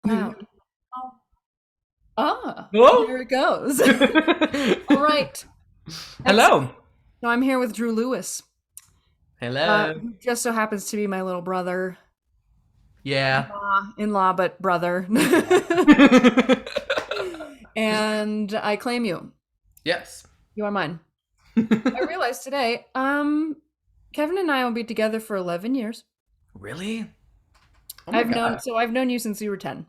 Wow. Oh, Hello? there it goes. All right. Excellent. Hello. So I'm here with Drew Lewis, Hello. who just so happens to be my little brother, Yeah. in-law, but brother. Yeah. And I claim you. Yes. You are mine. I realized today, Kevin and I will be together for 11 years. Really? Oh my God. I've known you since you were 10.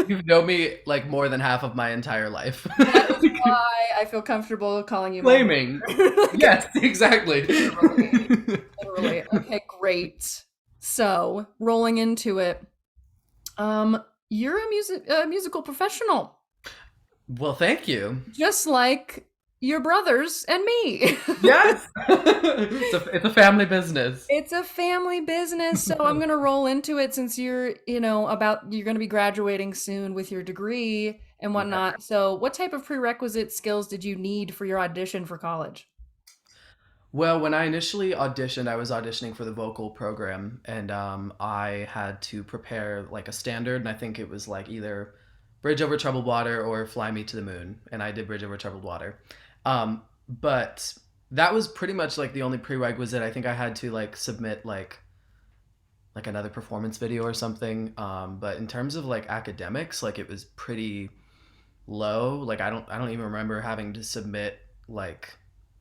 You've known me like more than half of my entire life. That is why I feel comfortable calling you my Claiming. brother. Yes, exactly. Literally. Literally. Okay, great. So, rolling into it, you're a musical professional, Well, thank you. just like your brothers and me. Yes. It's a family business. It's a family business, so I'm gonna roll into it since you're gonna be graduating soon with your degree and Yeah. whatnot. So, what type of prerequisite skills did you need for your audition for college? Well, when I initially auditioned, I was auditioning for the vocal program, and I had to prepare like a standard, and I think it was like either Bridge Over Troubled Water or Fly Me to the Moon, and I did Bridge Over Troubled Water. But that was pretty much like the only prerequisite. I think I had to like submit like another performance video or something. But in terms of like academics, like it was pretty low. Like I don't even remember having to submit like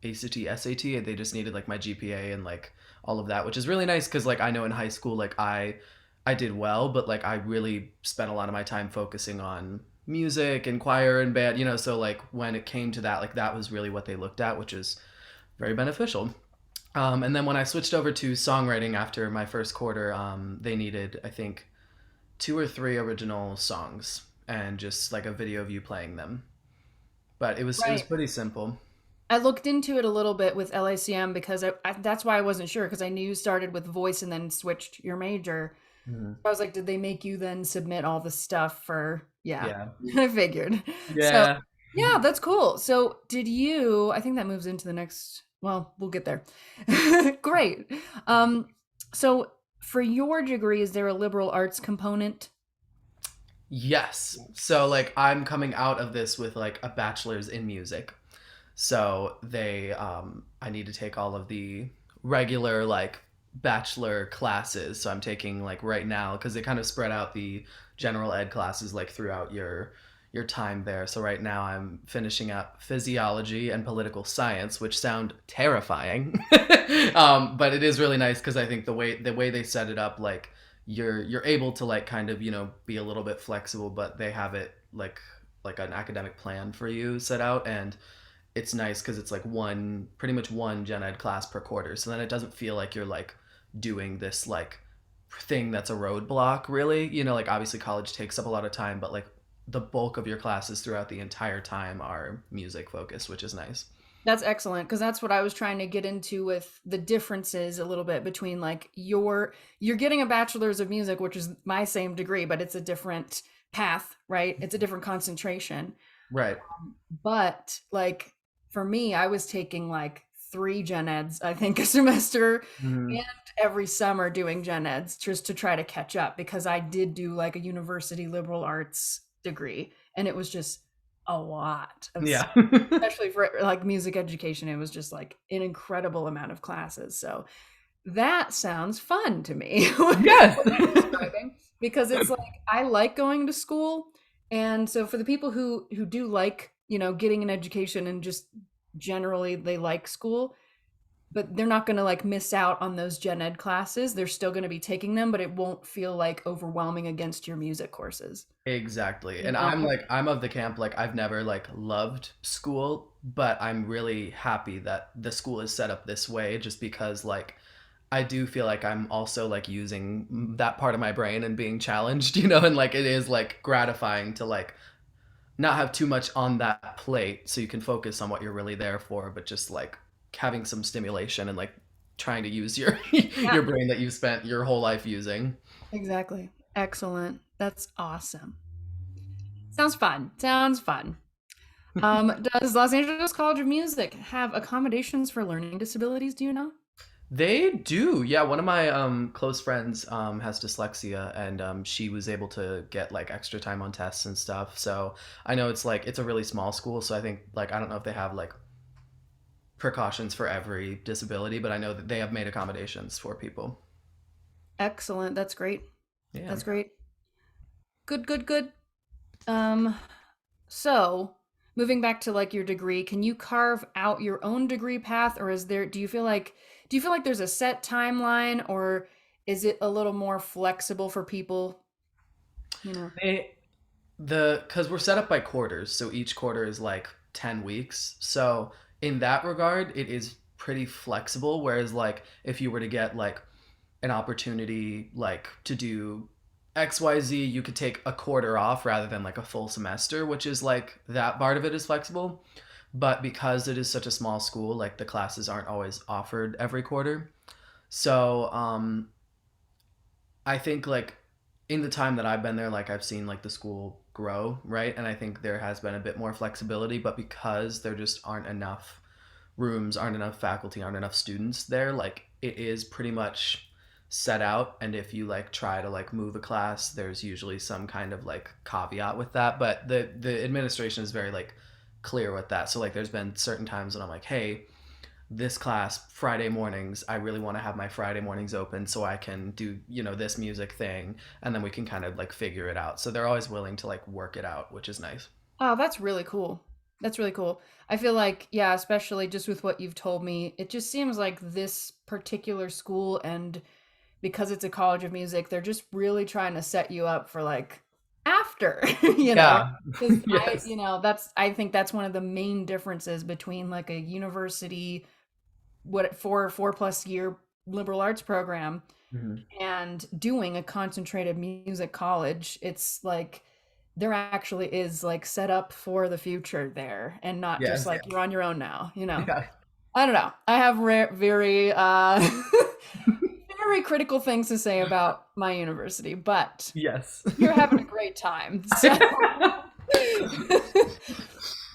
ACT, SAT. They just needed like my GPA and like all of that, which is really nice because like I know in high school like I did well, but like I really spent a lot of my time focusing on music and choir and band, so like when it came to that, like that was really what they looked at, which is very beneficial. And then when I switched over to songwriting after my first quarter, they needed, I think, two or three original songs and just like a video of you playing them. But it was Right. pretty simple. I looked into it a little bit with LACM because that's why I wasn't sure because I knew you started with voice and then switched your major. Mhm. I was like, did they make you then submit all the stuff for, yeah, Yeah. I figured. So, Yeah. yeah, that's cool. So, I think that moves into the next, well, we'll get there. Great. Um, so for your degree, is there a liberal arts component? Yes. So like I'm coming out of this with like a bachelor's in music. So I need to take all of the regular like bachelor classes. So I'm taking like right now because they kind of spread out the general ed classes like throughout your time there. So right now I'm finishing up physiology and political science, which sound terrifying. But it is really nice because I think the way they set it up, like you're able to like kind of be a little bit flexible, but they have it like an academic plan for you set out, and it's nice because it's like one pretty much one gen ed class per quarter, so then it doesn't feel like you're like doing this like thing that's a roadblock really, like obviously college takes up a lot of time, but like the bulk of your classes throughout the entire time are music focused, which is nice. That's excellent because that's what I was trying to get into with the differences a little bit between like you're getting a bachelor's of music, which is my same degree, but it's a different path, right? It's a different concentration. Right. But like for me, I was taking like three gen eds, I think, a semester Mhm. and every summer doing gen eds just to try to catch up because I did do like a university liberal arts degree and it was just a lot of, Yeah. especially for like music education, it was just like an incredible amount of classes. So that sounds fun to me, what Yes. you're describing, because it's like I like going to school, and so for the people who do like, getting an education and just generally they like school, but they're not going to like miss out on those gen ed classes. They're still going to be taking them, but it won't feel like overwhelming against your music courses. Exactly. You And know? I'm of the camp like I've never like loved school, but I'm really happy that the school is set up this way just because like I do feel like I'm also like using that part of my brain and being challenged, and like it is like gratifying to like not have too much on that plate so you can focus on what you're really there for, but just like having some stimulation and like trying to use your Yeah, your brain that you've spent your whole life using. exactly. Excellent. That's awesome. Sounds fun. Sounds fun. Does Los Angeles College of Music have accommodations for learning disabilities? Do you know? They do. Yeah, one of my close friends has dyslexia, and she was able to get like extra time on tests and stuff. So I know it's like it's a really small school, so I think like I don't know if they have like precautions for every disability, but I know that they have made accommodations for people. Excellent. That's great. Yeah. That's great. Good, good, good. Um, so moving back to like your degree, can you carve out your own degree path, or is there, do you feel like there's a set timeline, or is it a little more flexible for people, you know? They the because we're set up by quarters, so each quarter is like 10 weeks. So in that regard, it is pretty flexible. Whereas like if you were to get like an opportunity like to do XYZ, you could take a quarter off rather than like a full semester, which is like that part of it is flexible. But because it is such a small school, like the classes aren't always offered every quarter. So I think like in the time that I've been there, like I've seen like the school grow, right? And I think there has been a bit more flexibility, but because there just aren't enough rooms, aren't enough faculty, aren't enough students there, like it is pretty much set out. And if you like try to like move a class, there's usually some kind of like caveat with that. But the administration is very like clear with that. So like there's been certain times when I'm like, hey, this class Friday mornings, I really want to have my Friday mornings open so I can do, this music thing, and then we can kind of like figure it out. So they're always willing to like work it out, which is nice. Oh, that's really cool. That's really cool. I feel like, yeah, especially just with what you've told me, it just seems like this particular school, and because it's a college of music, they're just really trying to set you up for like after, you know. Yeah. Because Yes. I think that's one of the main differences between like a university, what four plus year liberal arts program Mhm. and doing a concentrated music college. It's like there actually is like set up for the future there, and not just Yes. like you're on your own now, you know. Yeah. I don't know. I have very very critical things to say about my university, but Yes. you're having a great time. So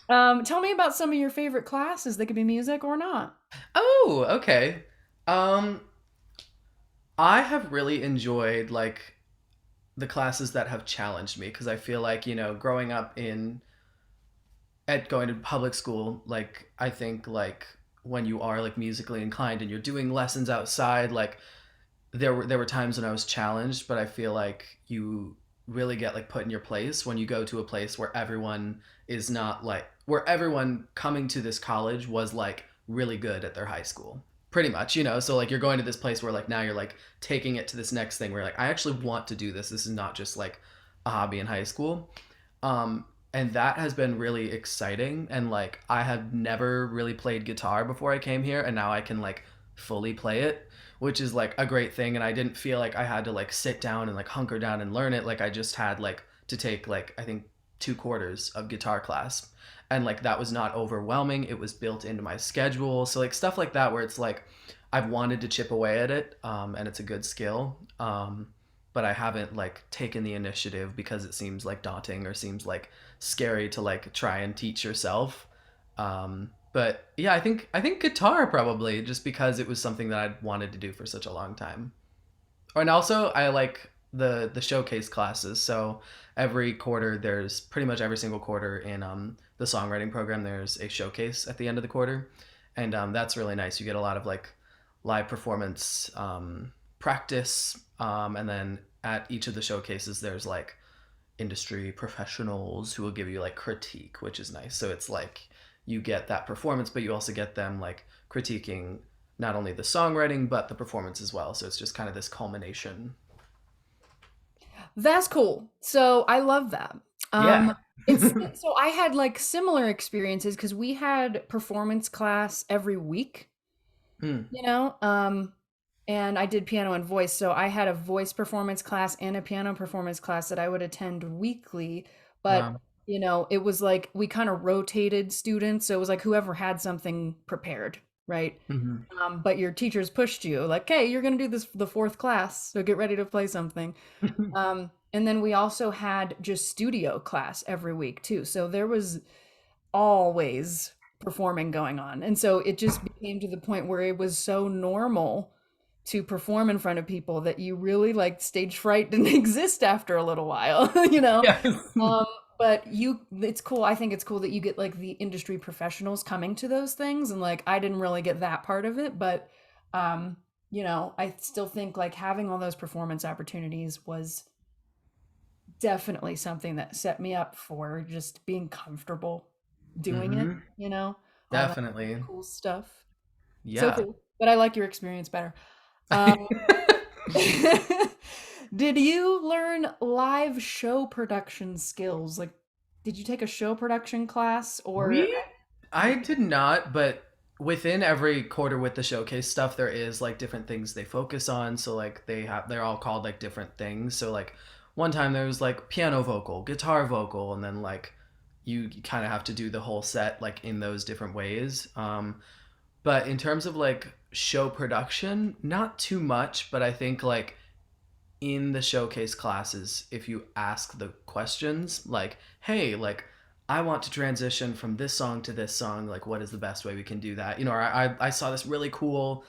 tell me about some of your favorite classes. They could be music or not. Oh, okay. Um, I have really enjoyed like the classes that have challenged me because I feel like, growing up in at going to public school, like I think like when you are like musically inclined and you're doing lessons outside, like there were times when I was challenged, but I feel like you really get like put in your place when you go to a place where everyone is not like where everyone coming to this college was like really good at their high school. Pretty much, so like you're going to this place where like now you're like taking it to this next thing where like I actually want to do this. This is not just like a hobby in high school. And that has been really exciting, and like I had never really played guitar before I came here, and now I can like fully play it, which is like a great thing. And I didn't feel like I had to like sit down and like hunker down and learn it. Like I just had like to take like I think 2 quarters of guitar class, and like that was not overwhelming. It was built into my schedule, so like stuff like that where it's like I've wanted to chip away at it, and it's a good skill. But I haven't like taken the initiative because it seems like daunting or seems like scary to like try and teach yourself. But yeah, I think guitar probably just because it was something that I'd wanted to do for such a long time. And also I like the showcase classes. So every quarter there's pretty much every single quarter in the songwriting program there's a showcase at the end of the quarter, and that's really nice. You get a lot of like live performance practice, and then at each of the showcases there's like industry professionals who will give you like critique, which is nice. So it's like you get that performance, but you also get them like critiquing not only the songwriting but the performance as well. So it's just kind of this culmination. That's cool. So I love that. Yeah. So I had like similar experiences because we had performance class every week, Mm, you know. And I did piano and voice, so I had a voice performance class and a piano performance class that I would attend weekly. But wow. it was like we kind of rotated students, so it was like whoever had something prepared, right? Hmm. But your teachers pushed you like, "Hey, you're gonna do this the fourth class, so get ready to play something." And then we also had just studio class every week too. So there was always performing going on. And so it just became to the point where it was so normal to perform in front of people that you really like stage fright didn't exist after a little while, you know? Yes. Um, but it's cool. I think it's cool that you get like the industry professionals coming to those things. And like, I didn't really get that part of it, but, um, I still think like having all those performance opportunities was definitely something that set me up for just being comfortable doing it, Mm-hmm. all that Definitely. cool stuff. So Yeah. cool. But I like your experience better. Um, did you learn live show production skills? Like, did you take a show production class or We, I did not, but within every quarter with the showcase stuff, there is like different things they focus on. So like they're all called like different things. So like one time there was like piano vocal, guitar vocal, and then like you kind of have to do the whole set like in those different ways. But in terms of like show production, not too much, but I think like in the showcase classes, if you ask the questions like, hey, like, I want to transition from this song to this song, like, what is the best way we can do that? Or I saw this really cool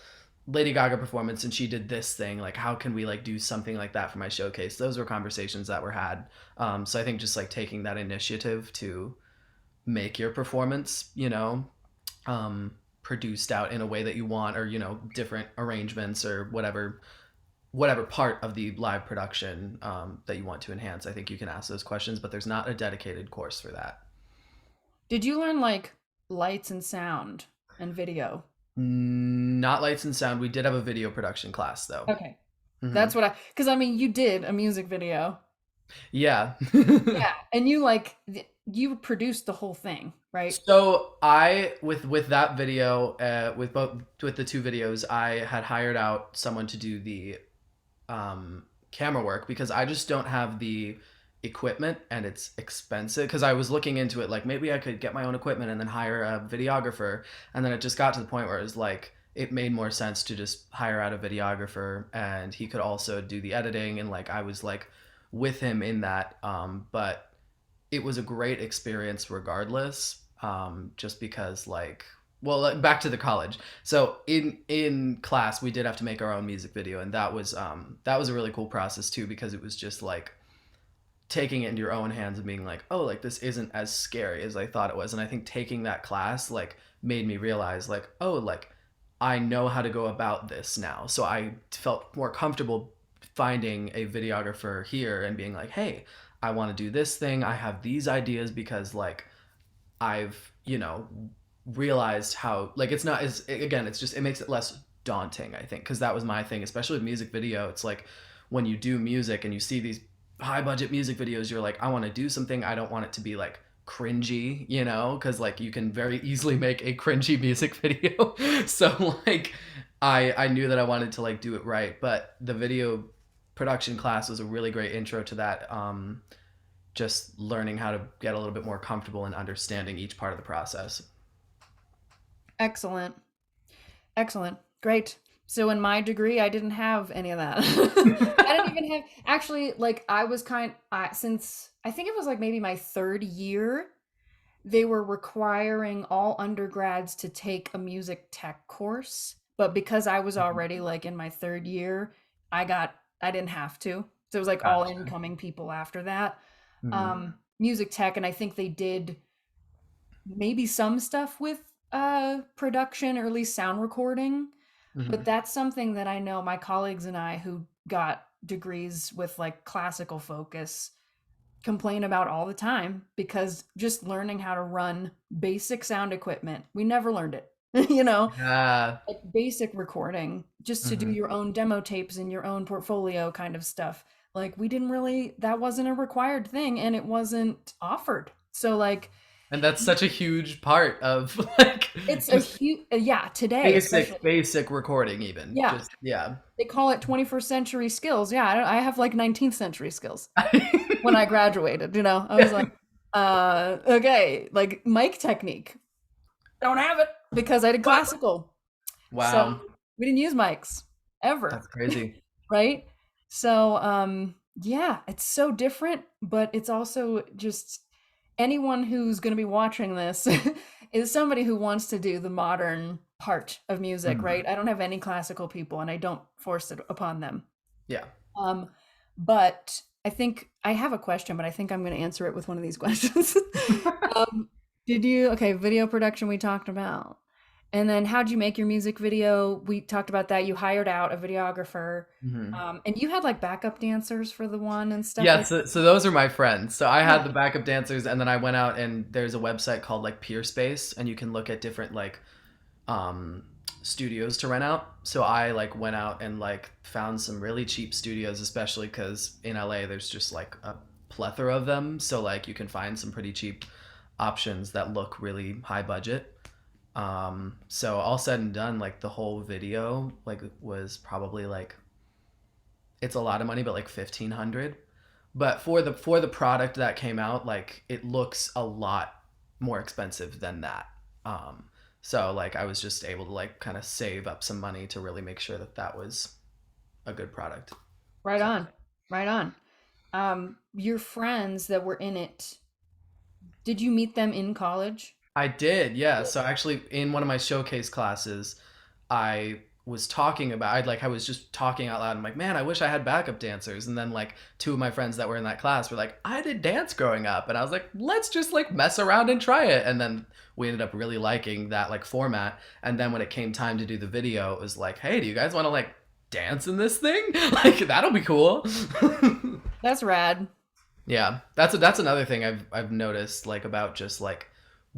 Lady Gaga performance and she did this thing. Like, how can we like do something like that for my showcase? Those were conversations that were had. So I think just like taking that initiative to make your performance, produced out in a way that you want, or different arrangements or whatever part of the live production that you want to enhance. I think you can ask those questions, but there's not a dedicated course for that. did you learn like lights and sound and video? Not lights and sound. We did have a video production class though. Okay. Hmm. That's what because I mean, you did a music video. Yeah. Yeah. And you like, you produced the whole thing, right? So I with that video, with the two videos, I had hired out someone to do the camera work because I just don't have the equipment and it's expensive. Because I was looking into it, like maybe I could get my own equipment and then hire a videographer. And then it just got to the point where it was like it made more sense to just hire out a videographer and he could also do the editing. And like I was like with him in that. But it was a great experience regardless. Just because like well back to the college, so in class we did have to make our own music video, and that was a really cool process too, because it was just like taking it into your own hands and being like, oh, like this isn't as scary as I thought it was. And I think taking that class like made me realize like, oh, like I know how to go about this now. So I felt more comfortable finding a videographer here and being like, hey, I want to do this thing, I have these ideas, because like I've, realized how like it's not as again, it's just it makes it less daunting, I think, because that was my thing, especially with music video. It's like when you do music and you see these high budget music videos, you're like, I want to do something. I don't want it to be like cringy, because like you can very easily make a cringy music video. So like I knew that I wanted to like do it right, but the video production class was a really great intro to that. Just learning how to get a little bit more comfortable and understanding each part of the process. Excellent. Excellent. Great. So in my degree, I didn't have any of that. I didn't even have actually like I was since I think it was like maybe my third year, they were requiring all undergrads to take a music tech course. But because I was already like in my third year, I didn't have to. So it was like all Gotcha. incoming people after that. Hmm. Music tech, and I think they did maybe some stuff with production or at least sound recording, but Hmm. that's something that I know my colleagues and I who got degrees with like classical focus complain about all the time, because just learning how to run basic sound equipment, we never learned it. you know Yeah. like basic recording just to do Hmm. your own demo tapes and your own portfolio kind of stuff, like we didn't really, that wasn't a required thing and it wasn't offered. So like And that's such a huge part of like it's a just huge, yeah, today basic especially. basic recording, even Yeah, just yeah. they call it 21st century skills. Yeah, I have like 19th century skills when I graduated. I was like, okay, like mic technique. Don't have it because I did What? classical. So Wow, we didn't use mics ever, that's crazy. right? So yeah, it's so different, but it's also just anyone who's going to be watching this is somebody who wants to do the modern part of music, Mhm. right? I don't have any classical people and I don't force it upon them. Yeah. Um, but I think I have a question, but I think I'm going to answer it with one of these questions. um, okay, video production we talked about. And then how'd you make your music video? We talked about that. You hired out a videographer. Mhm. And you had like backup dancers for the one and stuff Yeah, like so those are my friends. So I had that. the backup dancers, and then I went out and there's a website called like Peer Space, and you can look at different like um studios to rent out. So I like went out and like found some really cheap studios, especially because in LA there's just like a plethora of them. So like you can find some pretty cheap options that look really high budget. So all said and done, like the whole video like was probably like, it's a lot of money, but like 1,500. But for the product that came out, like it looks a lot more expensive than that. Um, so like I was just able to like kind of save up some money to really make sure that that was a good product. Right So on. Right on. Your friends that were in it, did you meet them in college? I did, yeah. So actually, in one of my showcase classes, I was talking about, I was just talking out loud. I'm like, man, I wish I had backup dancers. And then like two of my friends that were in that class were like, I did dance growing up, and I was like, let's just like mess around and try it. And then we ended up really liking that like format. And then when it came time to do the video, it was like, hey, do you guys want to like dance in this thing? Like that'll be cool. That's rad. Yeah, that's another thing I've noticed like about just like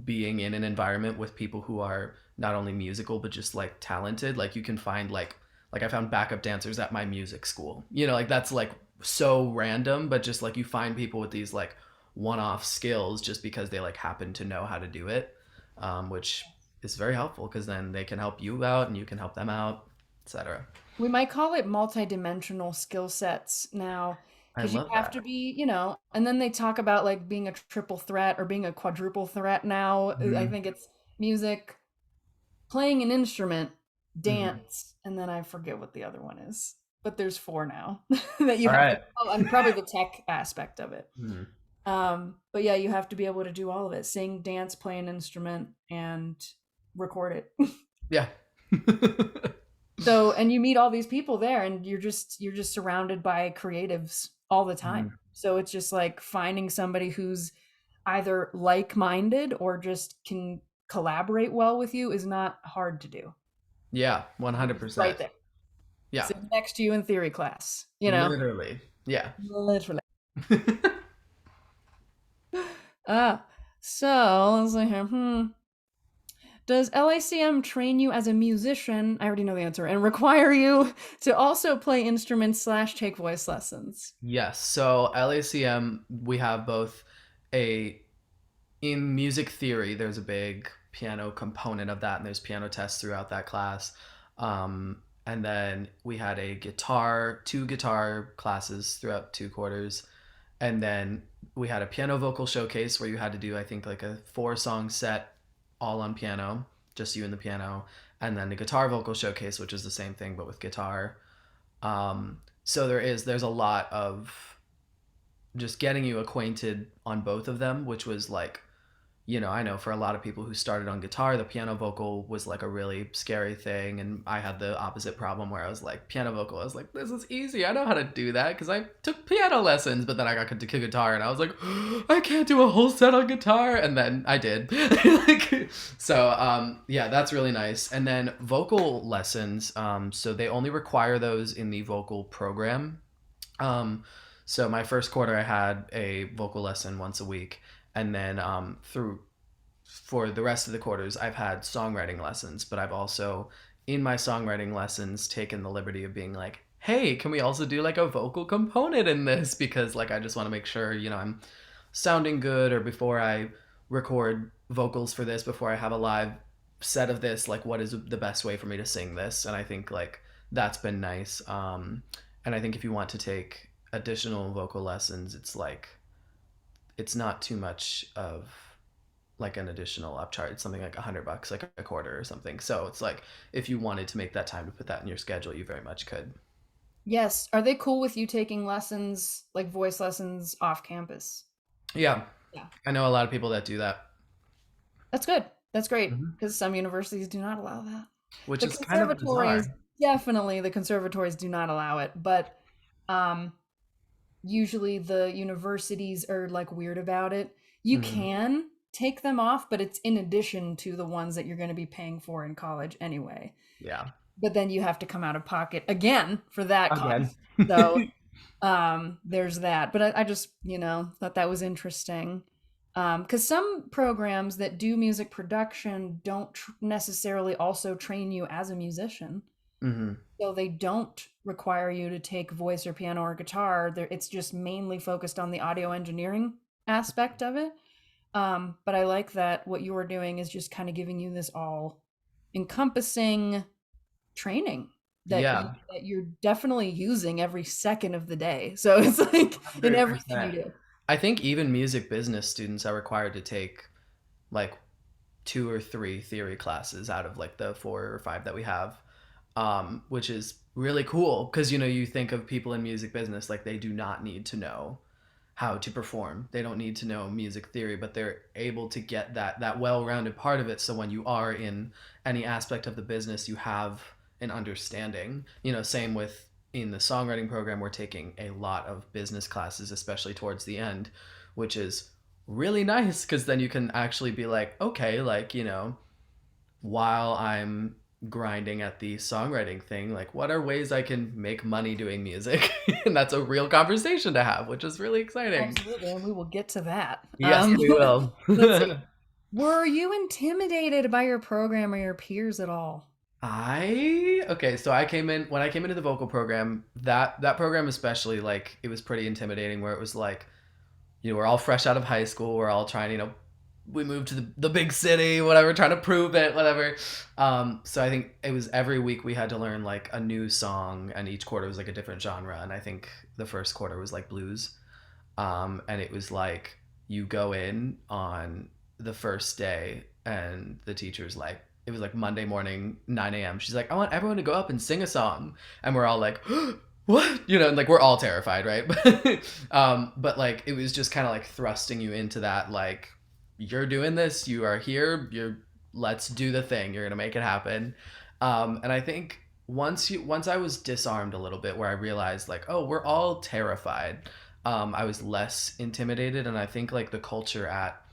being in an environment with people who are not only musical but just like talented. Like you can find like I found backup dancers at my music school. You know, like that's like so random, but just like you find people with these like one-off skills just because they like happen to know how to do it, which is very helpful because then they can help you out and you can help them out, etc. We might call it multidimensional skill sets now, I because you love have that. to be, and then they talk about like being a triple threat or being a quadruple threat now. I Hmm. think it's music, playing an instrument, Hmm. dance, and then I forget what the other one is. But there's four now that you All have to, right. oh, and probably the tech aspect of it. Mhm. But yeah, you have to be able to do all of it: sing, dance, play an instrument, and record it. Yeah. So, and you meet all these people there, and you're just surrounded by creatives all the time. Mhm. So it's just like finding somebody who's either like-minded or just can collaborate well with you is not hard to do. Yeah, It's right 100%. there, Yeah, sitting next to you in theory class. literally. Yeah. Literally. Ah, so let's see here. Does LACM train you as a musician? I already know the answer, and require you to also play instruments slash take voice lessons? Yes. So LACM, we have both a in music theory. There's a big piano component of that, and there's piano tests throughout that class. And then we had two guitar classes throughout 2 quarters, and then we had a piano vocal showcase where you had to do I think like a 4 song set all on piano, just you and the piano, and then the guitar vocal showcase, which is the same thing but with guitar. So there's a lot of just getting you acquainted on both of them, which was like, I know for a lot of people who started on guitar, the piano vocal was like a really scary thing. And I had the opposite problem where I was like, piano vocal, I was like, this is easy. I know how to do that because I took piano lessons. But then I got to guitar and I was like, I can't do a whole set on guitar. And then I did. Yeah, that's really nice. And then vocal lessons. So they only require those in the vocal program. So my first quarter, I had a vocal lesson once a week, and then through for the rest of the quarters, I've had songwriting lessons. But I've also, in my songwriting lessons, taken the liberty of being like, hey, can we also do like a vocal component in this? Because like I just want to make sure I'm sounding good, or before I record vocals for this, before I have a live set of this, like what is the best way for me to sing this? And I think like that's been nice. And I think if you want to take additional vocal lessons, it's like it's not too much of like an additional upcharge. It's something like $100, like a quarter or something. So it's like if you wanted to make that time to put that in your schedule, you very much could. Yes. Are they cool with you taking lessons, like voice lessons off campus? Yeah, Yeah. I know a lot of people that do that. That's good. That's great Mhm. because some universities do not allow that. Which The is kind of conservatories, bizarre. definitely the conservatories do not allow it, but um usually the universities are like weird about it. You Mhm. can take them off, but it's in addition to the ones that you're going to be paying for in college anyway. Yeah. But then you have to come out of pocket again for that Again. cost. So there's that. But I just, thought that was interesting. Because some programs that do music production don't necessarily also train you as a musician. Mhm. So they don't require you to take voice or piano or guitar. It's just mainly focused on the audio engineering aspect of it. But I like that what you are doing is just kind of giving you this all encompassing training Yeah. that you're definitely using every second of the day. So it's like in everything you 100%. do. I think even music business students are required to take like two or three theory classes out of like the four or five that we have, which is really cool because you think of people in music business like they do not need to know how to perform. They don't need to know music theory, but they're able to get that well-rounded part of it. So when you are in any aspect of the business, you have an understanding. Same with in the songwriting program, we're taking a lot of business classes, especially towards the end, which is really nice because then you can actually be like, okay, like while I'm grinding at the songwriting thing, like what are ways I can make money doing music? And that's a real conversation to have, which is really exciting. Absolutely, and we will get to that. Yes, we will. Let's see. Were you intimidated by your program or your peers at all? I okay, so I came in when I came into the vocal program, that program especially, like it was pretty intimidating where it was like, we're all fresh out of high school, we're all trying, we moved to the big city, whatever, trying to prove it, whatever. So I think it was every week we had to learn like a new song, and each quarter was like a different genre. And I think the first quarter was like blues. And it was like you go in on the first day, and the teacher's like, it was like Monday morning, 9 a.m. She's like, I want everyone to go up and sing a song. And we're all like, what? And like we're all terrified, right? But like it was just kind of like thrusting you into that, like, you're doing this, you are here, let's do the thing, you're gonna make it happen. And I think once I was disarmed a little bit, where I realized like, oh, we're all terrified, I was less intimidated. And I think like the culture at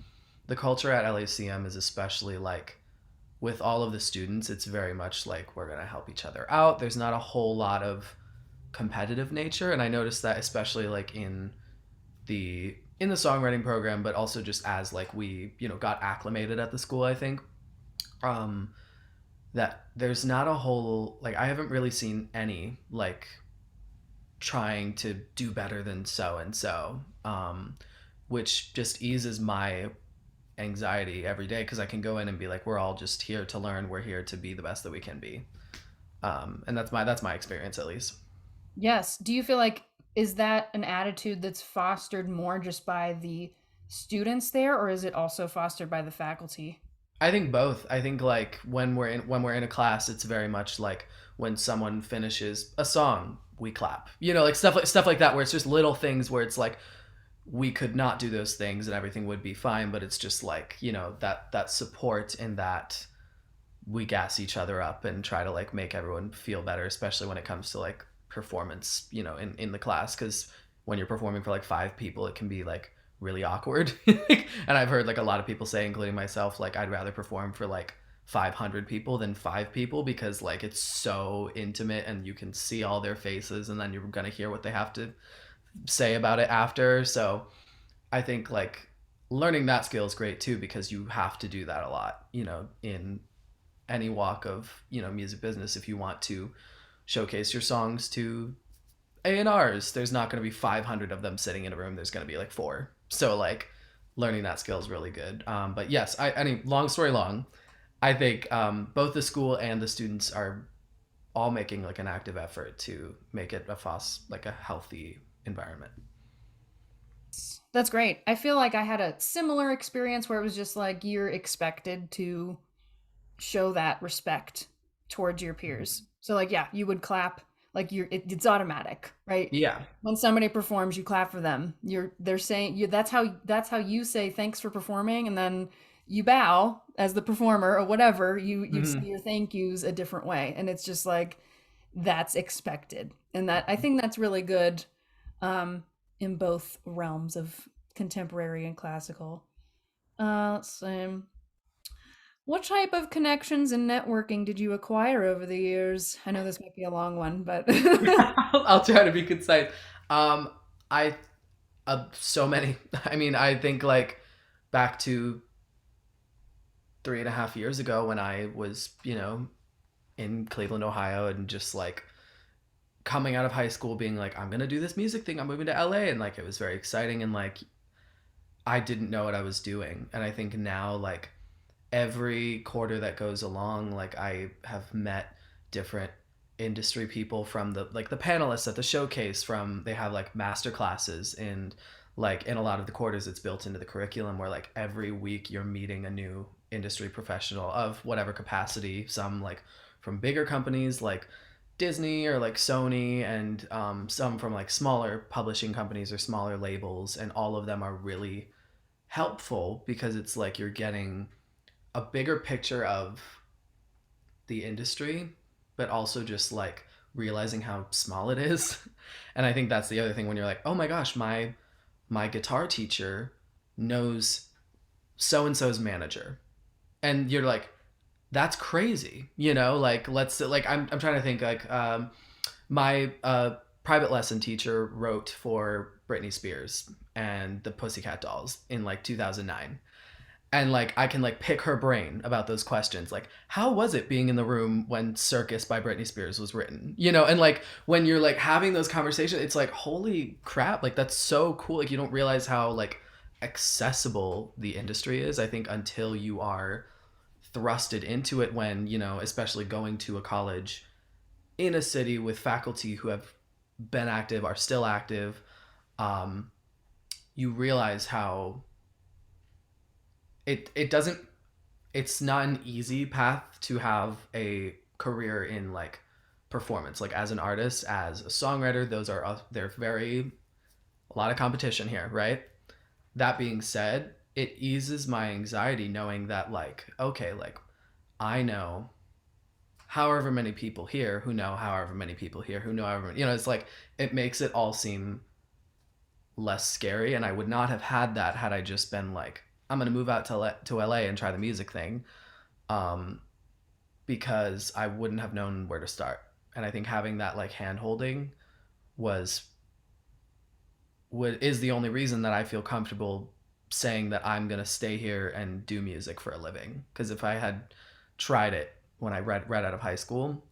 LACM is especially like with all of the students, it's very much like we're gonna help each other out. There's not a whole lot of competitive nature, and I noticed that especially like in the songwriting program, but also just as like we got acclimated at the school. I think um, that there's not a whole, like, I haven't really seen any like trying to do better than so and so, which just eases my anxiety every day because I can go in and be like, we're all just here to learn. We're here to be the best that we can be, and that's my experience at least. Yes. Do you feel like is that an attitude that's fostered more just by the students there, or is it also fostered by the faculty? I think both. I think like when we're in a class, it's very much like when someone finishes a song, we clap. Like stuff like that, where it's just little things where it's like we could not do those things and everything would be fine, but it's just like that support, and that we gas each other up and try to like make everyone feel better, especially when it comes to like performance, in the class, because when you're performing for like five people, it can be like really awkward. And I've heard like a lot of people say, including myself, like I'd rather perform for like 500 people than five people, because like it's so intimate and you can see all their faces, and then you're gonna hear what they have to say about it after. So I think like learning that skill is great too, because you have to do that a lot, in any walk of music business. If you want to showcase your songs to A&Rs, there's not going to be 500 of them sitting in a room. There's going to be like four. So like learning that skill is really good. But yes, I mean, long story long, I think both the school and the students are all making like an active effort to make it like a healthy environment. That's great. I feel like I had a similar experience where it was just like you're expected to show that respect towards your peers. So like yeah, you would clap like it's automatic, right? Yeah. When somebody performs, you clap for them. They're saying you that's how you say thanks for performing, and then you bow as the performer or whatever, you'd say Hmm. your thank yous a different way. And it's just like that's expected. And that I think that's really good um, in both realms of contemporary and classical. Let's see. What type of connections and networking did you acquire over the years? I know this might be a long one, but I'll try to be concise. Um, I so many. I mean, I think like back to 3.5 years ago when I was, in Cleveland, Ohio, and just like coming out of high school, being like, I'm gonna do this music thing. I'm moving to LA, and like it was very exciting, and like I didn't know what I was doing. And I think now, like every quarter that goes along, like I have met different industry people from the panelists at the showcase. From they have like master classes, and like in a lot of the quarters it's built into the curriculum where like every week you're meeting a new industry professional of whatever capacity, some like from bigger companies like Disney or like Sony, and some from like smaller publishing companies or smaller labels, and all of them are really helpful because it's like you're getting a bigger picture of the industry, but also just like realizing how small it is. And I think that's the other thing when you're like, oh my gosh, my guitar teacher knows so and so's manager, and you're like, that's crazy, like let's like I'm trying to think like my private lesson teacher wrote for Britney Spears and the Pussycat Dolls in like 2009, and like I can like pick her brain about those questions, like how was it being in the room when Circus by Britney Spears was written, and like when you're like having those conversations, it's like holy crap, like that's so cool. Like you don't realize how like accessible the industry is, I think, until you are thrusted into it, when especially going to a college in a city with faculty who have been active, are still active. um, you realize how it doesn't it's not an easy path to have a career in like performance, like as an artist, as a songwriter. Those are they're very a lot of competition here, right? That being said, it eases my anxiety knowing that like okay, like I know however many people here who know however many people here who know however many, it's like it makes it all seem less scary. And I would not have had that had I just been like, I'm gonna move out to LA and try the music thing, um, because I wouldn't have known where to start. And I think having that like hand holding was what is the only reason that I feel comfortable saying that I'm gonna stay here and do music for a living. Because if I had tried it when I read out of high school,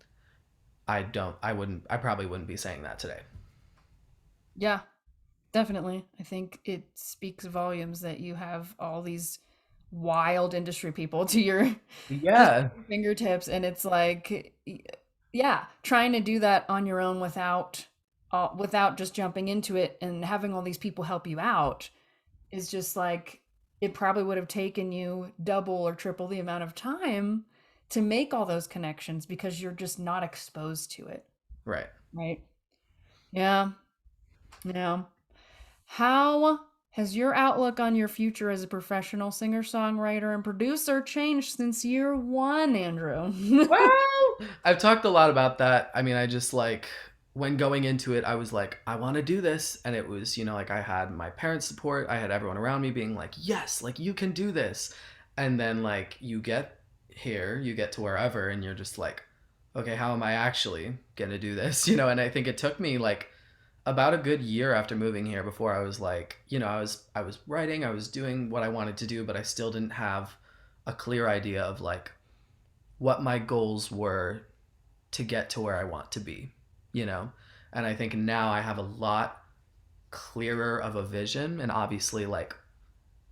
I probably wouldn't be saying that today. yeah, definitely. I think it speaks volumes that you have all these wild industry people to your just Yeah. your fingertips, and it's like yeah, trying to do that on your own without just jumping into it and having all these people help you out is just like it probably would have taken you double or triple the amount of time to make all those connections because you're just not exposed to it, Right. right? Yeah. Yeah. How has your outlook on your future as a professional singer, songwriter, and producer changed since year one, Andrew? Well, I've talked a lot about that. I mean, I just like when going into it, I was like, I want to do this. And it was, like I had my parents' support, I had everyone around me being like, yes, like you can do this. And then, like, you get here, you get to wherever, and you're just like, okay, how am I actually going to do this? And I think it took me like about a good year after moving here before I was like, I was writing, I was doing what I wanted to do, but I still didn't have a clear idea of like what my goals were to get to where I want to be, you know? And I think now I have a lot clearer of a vision, and obviously like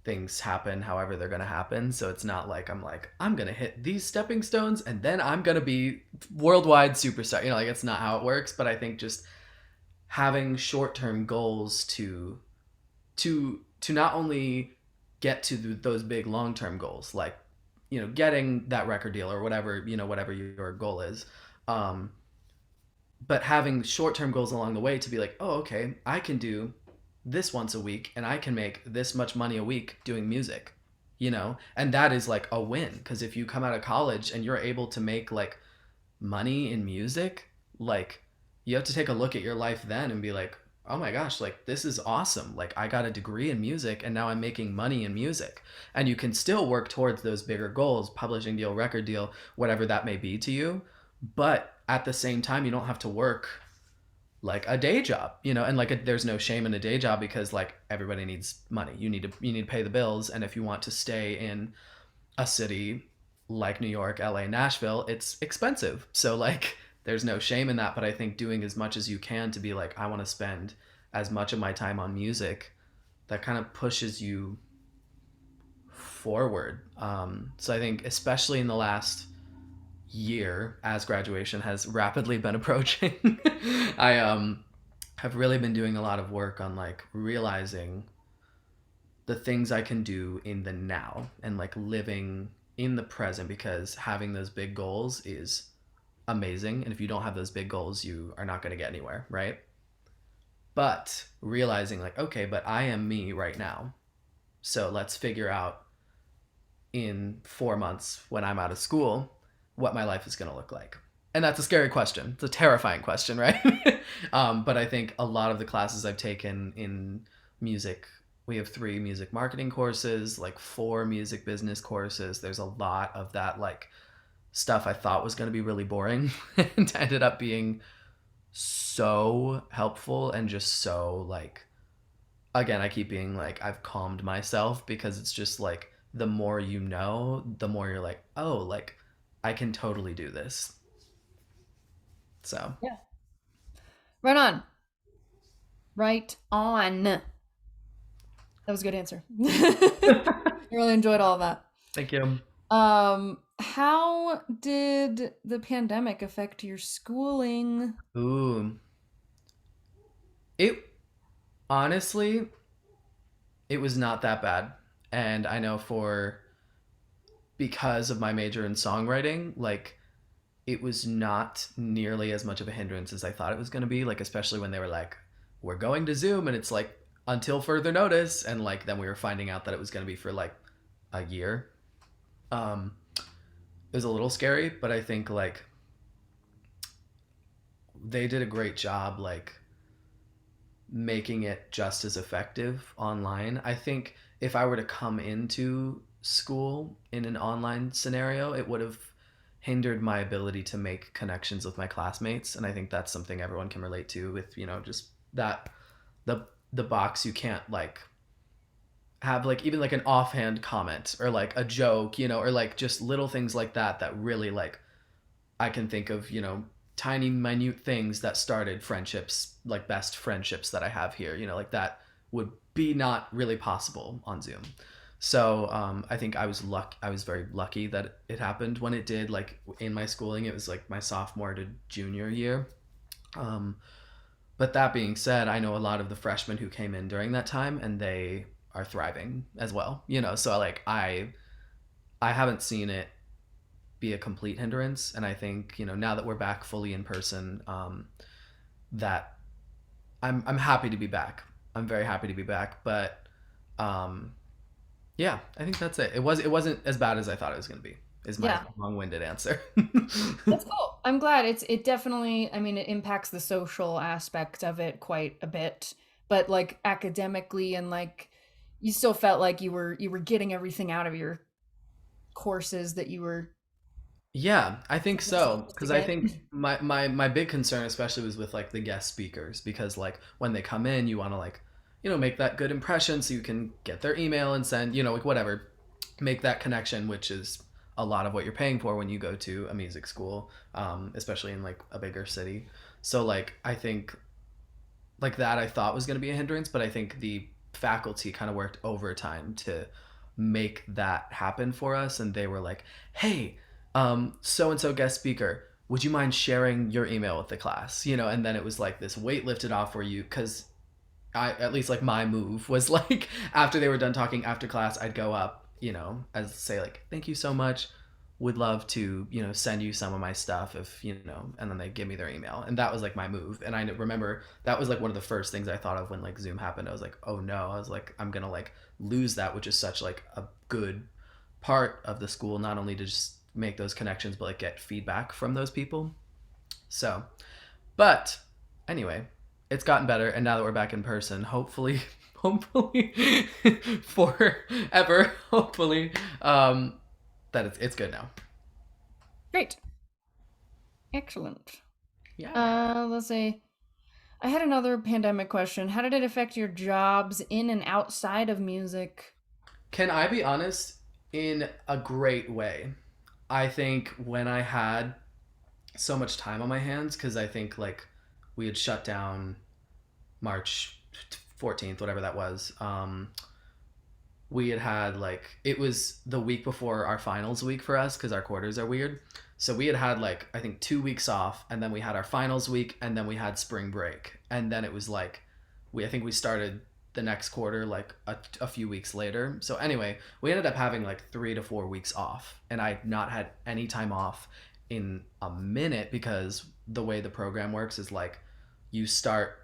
things happen however they're going to happen, so it's not like I'm going to hit these stepping stones and then I'm going to be worldwide superstar. Like it's not how it works, but I think just having short-term goals to not only get to those big long-term goals, like getting that record deal or whatever, whatever your goal is, um, but having short-term goals along the way to be like, oh, okay, I can do this once a week and I can make this much money a week doing music, and that is like a win, because if you come out of college and you're able to make like money in music, like you have to take a look at your life then and be like, oh my gosh, like this is awesome. Like I got a degree in music and now I'm making money in music. And you can still work towards those bigger goals, publishing deal, record deal, whatever that may be to you. But at the same time, you don't have to work like a day job, and like there's no shame in a day job, because like everybody needs money. You need to pay the bills, and if you want to stay in a city like New York, LA, Nashville, it's expensive. So like there's no shame in that, but I think doing as much as you can to be like, I want to spend as much of my time on music, that kind of pushes you forward. So I think especially in the last year, as graduation has rapidly been approaching, I have really been doing a lot of work on like realizing the things I can do in the now and like living in the present, because having those big goals is amazing. And if you don't have those big goals, you are not going to get anywhere, right? But realizing like, okay, but I am me right now. So let's figure out in 4 months when I'm out of school what my life is going to look like. And that's a scary question. It's a terrifying question, right? But I think a lot of the classes I've taken in music, we have 3 music marketing courses, like 4 music business courses. There's a lot of that like stuff I thought was going to be really boring and ended up being so helpful, and just so like, again, I keep being like, I've calmed myself, because it's just like the more you know, the more you're like, oh, like I can totally do this. So, Yeah. Right on. Right on. That was a good answer. I really enjoyed all of that. thank you. How did the pandemic affect your schooling? Ooh, it honestly, it was not that bad. And I know for, because of my major in songwriting, like it was not nearly as much of a hindrance as I thought it was going to be. Like, especially when they were like, we're going to Zoom, and it's like, until further notice. And like, then we were finding out that it was going to be for like a year. It was a little scary, but I think like they did a great job, like making it just as effective online. I think if I were to come into school in an online scenario, it would have hindered my ability to make connections with my classmates. And I think that's something everyone can relate to, with, just that the box, you can't like have like even like an offhand comment or like a joke, or like just little things like that really like, I can think of, tiny minute things that started friendships, like best friendships that I have here, like that would be not really possible on Zoom. So I think I was very lucky that it happened when it did. Like in my schooling, it was like my sophomore to junior year. Um, but that being said, I know a lot of the freshmen who came in during that time, and they are thriving as well. So like I haven't seen it be a complete hindrance. And I think, now that we're back fully in person, that I'm happy to be back. I'm very happy to be back. But um, yeah, I think that's it. It wasn't as bad as I thought it was going to be. Is my Yeah, long-winded answer. that's cool. I'm glad it definitely, I mean, it impacts the social aspect of it quite a bit, but like academically and like you still felt like you were getting everything out of your courses that you were Yeah, I think so. supposed to Because I get. think my big concern, especially, was with like the guest speakers, because like when they come in, you want to like, make that good impression so you can get their email and send, like whatever, make that connection, which is a lot of what you're paying for when you go to a music school, especially in like a bigger city. So like I think like that I thought was going to be a hindrance, but I think the faculty kind of worked overtime to make that happen for us. And they were like, hey, so and so guest speaker, would you mind sharing your email with the class? And then it was like this weight lifted off for you, because I, at least like my move was like, after they were done talking after class, I'd go up, as say like, thank you so much, would love to, send you some of my stuff if, and then they give me their email. And that was like my move. And I remember that was like one of the first things I thought of when like Zoom happened. I was like, oh no, I was like, I'm gonna like lose that, which is such like good part of the school, not only to just make those connections, but like get feedback from those people. So, but anyway, it's gotten better, and now that we're back in person, hopefully, hopefully, forever, hopefully, that it's good now. Great. Excellent. Yeah. Let's see. I had another pandemic question. How did it affect your jobs in and outside of music? Can I be honest? In a great way. I think when I had so much time on my hands, because I think like we had shut down March 14th, whatever that was. We had like, it was the week before our finals week for us because our quarters are weird. So we had like, I think 2 weeks off, and then we had our finals week, and then we had spring break. And then it was like, I think we started the next quarter like a few weeks later. So anyway, we ended up having like 3 to 4 weeks off, and I had not had any time off in a minute because the way the program works is like you start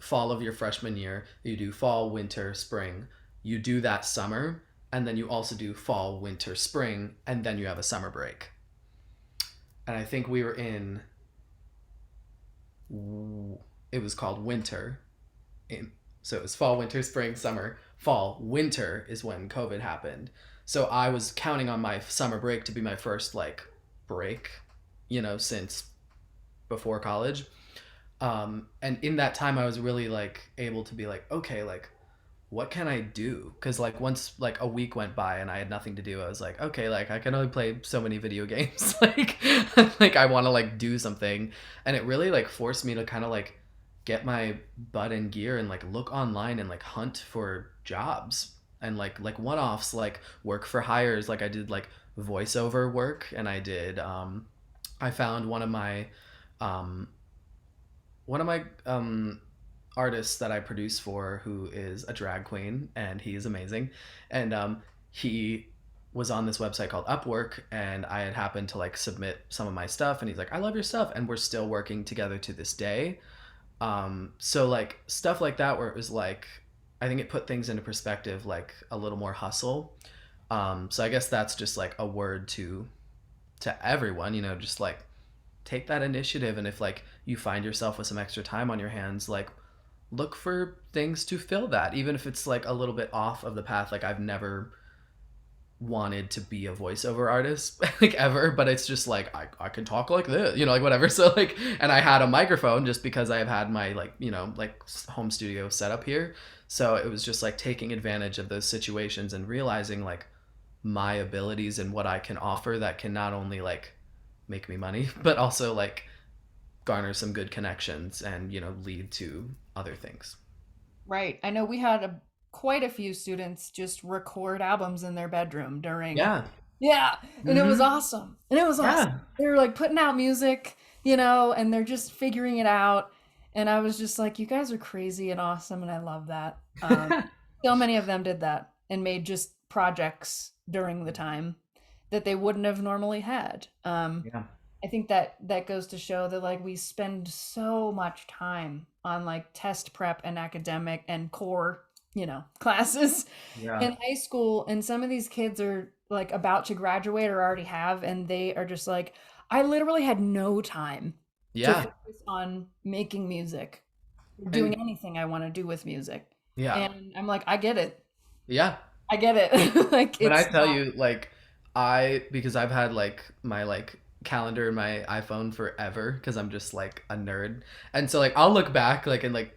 fall of your freshman year, you do fall, winter, spring, you do that summer, and then you also do fall, winter, spring, and then you have a summer break. And I think we were in, it was called winter. So it was fall, winter, spring, summer. Fall, winter is when COVID happened. So I was counting on my summer break to be my first like break, since before college. And in that time I was really like able to be like, okay, like what can I do? Because like once like a week went by and I had nothing to do, I was like, okay, like I can only play so many video games. Like I want to like do something. And it really like forced me to kind of like get my butt in gear and like look online and like hunt for jobs and like one-offs, like work for hires. Like I did like voiceover work, and I found um one of my artists that I produce for, who is a drag queen, and he is amazing. And he was on this website called Upwork, and I had happened to like submit some of my stuff, and he's like, I love your stuff, and we're still working together to this day. So like stuff like that, where it was like, I think it put things into perspective, like a little more hustle. So I guess that's just like a word to everyone, just like take that initiative. And if like you find yourself with some extra time on your hands, like look for things to fill that, even if it's like a little bit off of the path. Like I've never wanted to be a voiceover artist like ever, but it's just like I can talk like this, like whatever. So like, and I had a microphone just because I've had my like like home studio set up here. So it was just like taking advantage of those situations and realizing like my abilities and what I can offer that can not only like make me money, but also like garner some good connections and lead to other things. Right. I know we had quite a few students just record albums in their bedroom during. Yeah. Yeah, and it was Mm-hmm. awesome. And it was awesome. Yeah. They were like putting out music, and they're just figuring it out. And I was just like, you guys are crazy and awesome, and I love that. So many of them did that and made just projects during the time that they wouldn't have normally had. Yeah. I think that goes to show that like we spend so much time on like test prep and academic and core, classes Yeah. in high school, and some of these kids are like about to graduate or already have, and they are just like, I literally had no time to Yeah. focus on making music, doing And anything I want to do with music. yeah. And I'm like, I get it. Yeah. I get it. Like When I it's tell not. you, like, because I've had like my like calendar in my iPhone forever because I'm just like a nerd. And so like I'll look back like in like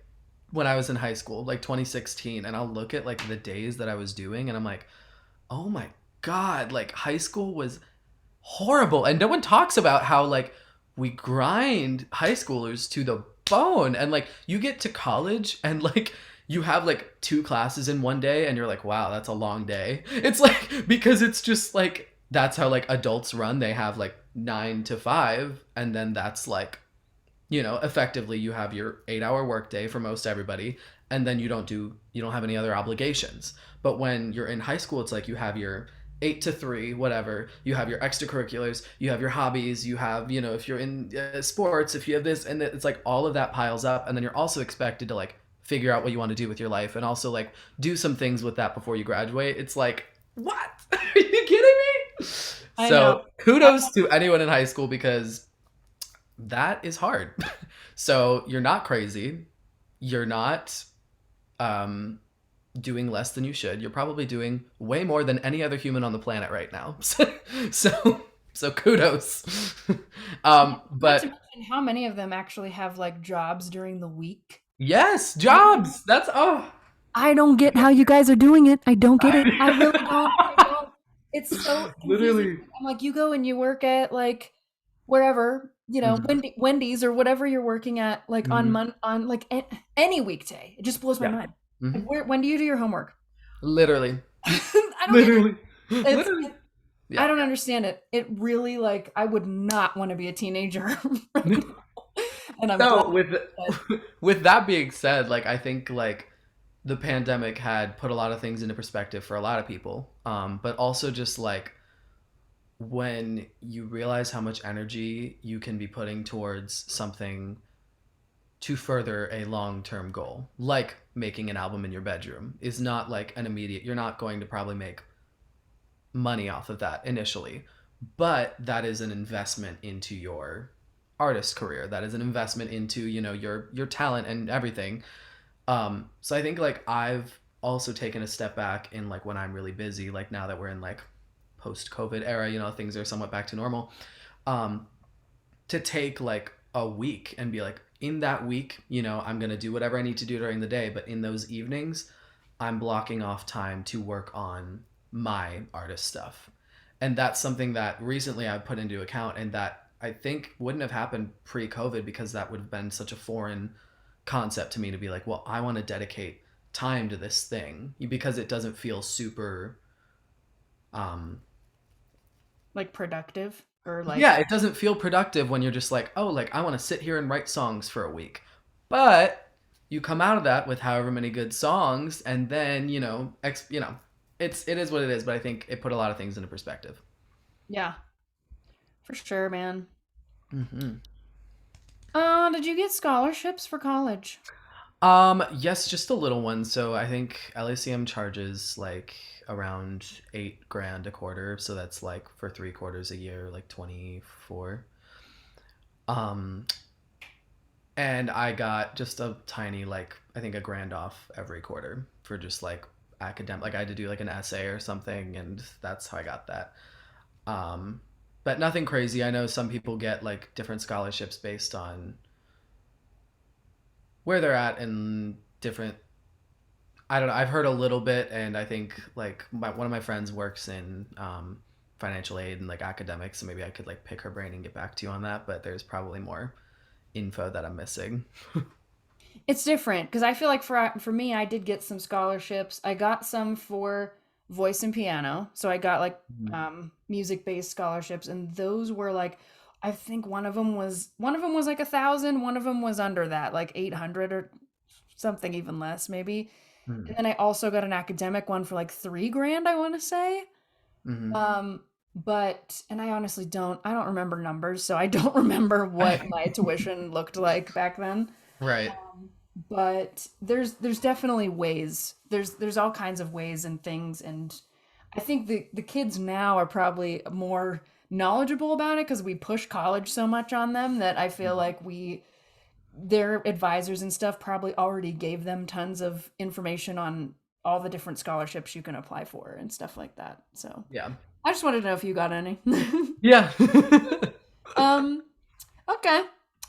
when I was in high school, like 2016, and I'll look at like the days that I was doing, and I'm like, oh my God, like high school was horrible. And no one talks about how like we grind high schoolers to the bone. And like you get to college and like you have like two classes in one day, and you're like, wow, that's a long day. It's like, because it's just like that's how like adults run. They have like 9 to 5, and then that's like, effectively you have your 8 hour workday for most everybody, and then you don't have any other obligations. But when you're in high school, it's like you have your 8 to 3, whatever. You have your extracurriculars, you have your hobbies, you have, if you're in sports, if you have this, and it's like all of that piles up, and then you're also expected to like figure out what you want to do with your life, and also like do some things with that before you graduate. It's like What? Are you kidding me? I know. So kudos to anyone in high school because that is hard. So you're not crazy. You're not um, doing less than you should. You're probably doing way more than any other human on the planet right now. so, so kudos. Not to But mention how many of them actually have like jobs during the week. yes, I jobs. That's oh, I don't get how you guys are doing it. I don't get it. I really don't. I don't. It's so confusing. literally. I'm like, you go and you work at like wherever, Mhm, Wendy's or whatever you're working at, like on mhm. on like any weekday. It just blows my Yeah. mind. Like, Mhm. when do you do your homework? Literally. I don't get it. Literally. Literally. I Yeah. don't understand it. It really like I would not want to be a teenager right now. And I'm glad So with that with that being said, like I think like the pandemic had put a lot of things into perspective for a lot of people. But also just like when you realize how much energy you can be putting towards something to further a long-term goal, like making an album in your bedroom, is not like an immediate. You're not going to probably make money off of that initially, but that is an investment into your artist career. That is an investment into your talent and everything. So I think like I've also taken a step back in like when I'm really busy, like now that we're in like post COVID era, things are somewhat back to normal. Um, to take like a week and be like, in that week, I'm gonna do whatever I need to do during the day, but in those evenings, I'm blocking off time to work on my artist stuff. And that's something that recently I put into account and that I think wouldn't have happened pre-COVID because that would have been such a foreign concept to me to be like, well, I want to dedicate time to this thing because it doesn't feel super um like productive or yeah, like it doesn't feel productive when you're just like, oh, like I want to sit here and write songs for a week. But you come out of that with however many good songs and then, it is what it is, but I think it put a lot of things into perspective. yeah, for sure, man. Mhm. Did you get scholarships for college? Yes, just a little one. So I think LACM charges like around 8 grand a quarter. So that's like for 3 quarters a year, like 24. Um, and I got just a tiny, like, I think a grand off every quarter for just like academic, like I had to do like an essay or something. And that's how I got that. Um, but nothing crazy. I know some people get like different scholarships based on where they're at and different I don't know. I've heard a little bit, and I think like one of my friends works in financial aid and like academics, so maybe I could like pick her brain and get back to you on that. But there's probably more info that I'm missing. It's different because I feel like for me, I did get some scholarships. I got some for voice and piano, so I got like Mhm. music based scholarships, and those were like, I think one of them was like 1,000, one of them was under that, like 800 or something even less maybe. And Mhm. then I also got an academic one for like 3 grand, I want to say. Mhm. Um, but and I don't remember numbers, so I don't remember what my tuition looked like back then. Right. But there's definitely ways. There's all kinds of ways and things, and I think the kids now are probably more knowledgeable about it because we push college so much on them that I feel Mhm. like their advisors and stuff probably already gave them tons of information on all the different scholarships you can apply for and stuff like that. So Yeah. I just wanted to know if you got any. Yeah. um, okay.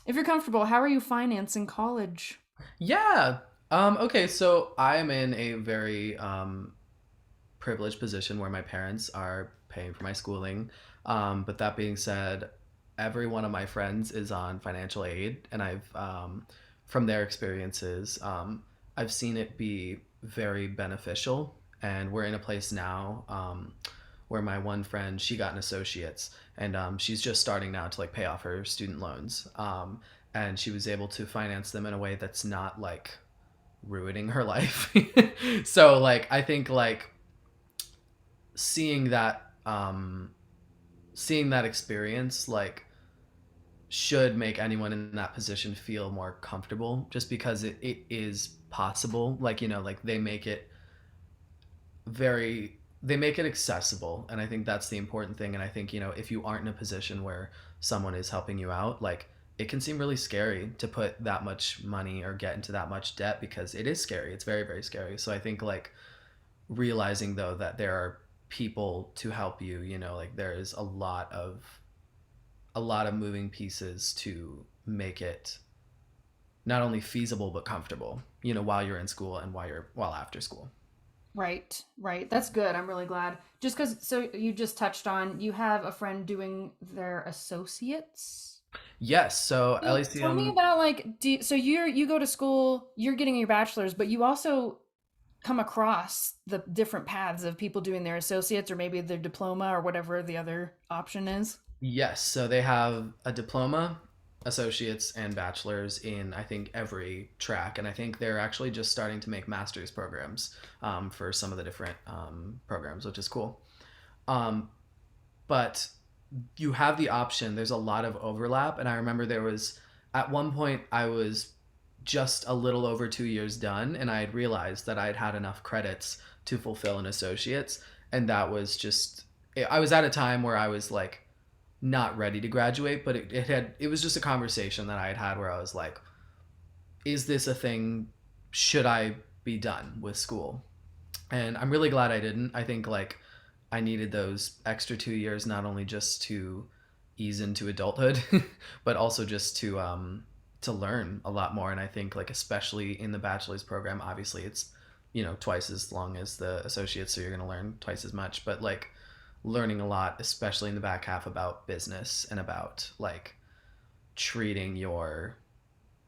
If you're comfortable, how are you financing college? Yeah. Okay. So I'm in a very privileged position where my parents are paying for my schooling. But that being said, every one of my friends is on financial aid, and from their experiences, I've seen it be very beneficial. And we're in a place now where my one friend, she got an associate's, and she's just starting now to like pay off her student loans. And she was able to finance them in a way that's not like ruining her life. So like I think like seeing that seeing that experience like should make anyone in that position feel more comfortable just because it is possible, like like they make it very they make it accessible, and I think that's the important thing. And I think, if you aren't in a position where someone is helping you out, like, it can seem really scary to put that much money or get into that much debt, because it is scary. It's very, very scary. So I think, like, realizing though that there are people to help you, like, there is a lot of moving pieces to make it not only feasible but comfortable, while you're in school and while after school. Right, right. That's good. I'm really glad. Just because, so you just touched on, you have a friend doing their associates. Yes, so So tell me LACM. about like, so you go to school, you're getting your bachelor's, but you also come across the different paths of people doing their associates or maybe their diploma or whatever the other option is. Yes, so they have a diploma, associates, and bachelors in, I think, every track, and I think they're actually just starting to make master's programs, for some of the different programs, which is cool. Um, but you have the option. There's a lot of overlap, and I remember there was, at one point, I was just a little over 2 years done, and I had realized that I had had enough credits to fulfill an associate's, and that was just. I was at a time where I was like not ready to graduate, but it was just a conversation that I had had where I was like, is this a thing? Should I be done with school? And I'm really glad I didn't. I think, like, I needed those extra 2 years, not only just to ease into adulthood, but also just to learn a lot more. And I think, like, especially in the bachelor's program, obviously it's twice as long as the associates, so you're going to learn twice as much. But, like, learning a lot, especially in the back half, about business and about, like, treating your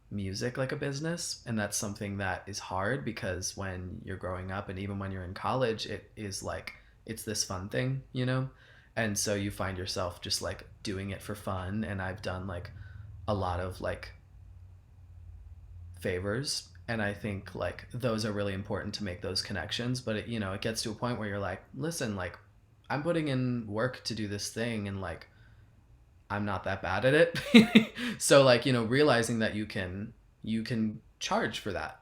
music like a business. And that's something that is hard, because when you're growing up and even when you're in college, it is like it's this fun thing. And so you find yourself just, like, doing it for fun. And I've done, like, a lot of, like, favors, and I think, like, those are really important to make those connections. But it gets to a point where you're like, listen, like, I'm putting in work to do this thing, and, like, I'm not that bad at it. So, like, realizing that you can charge for that.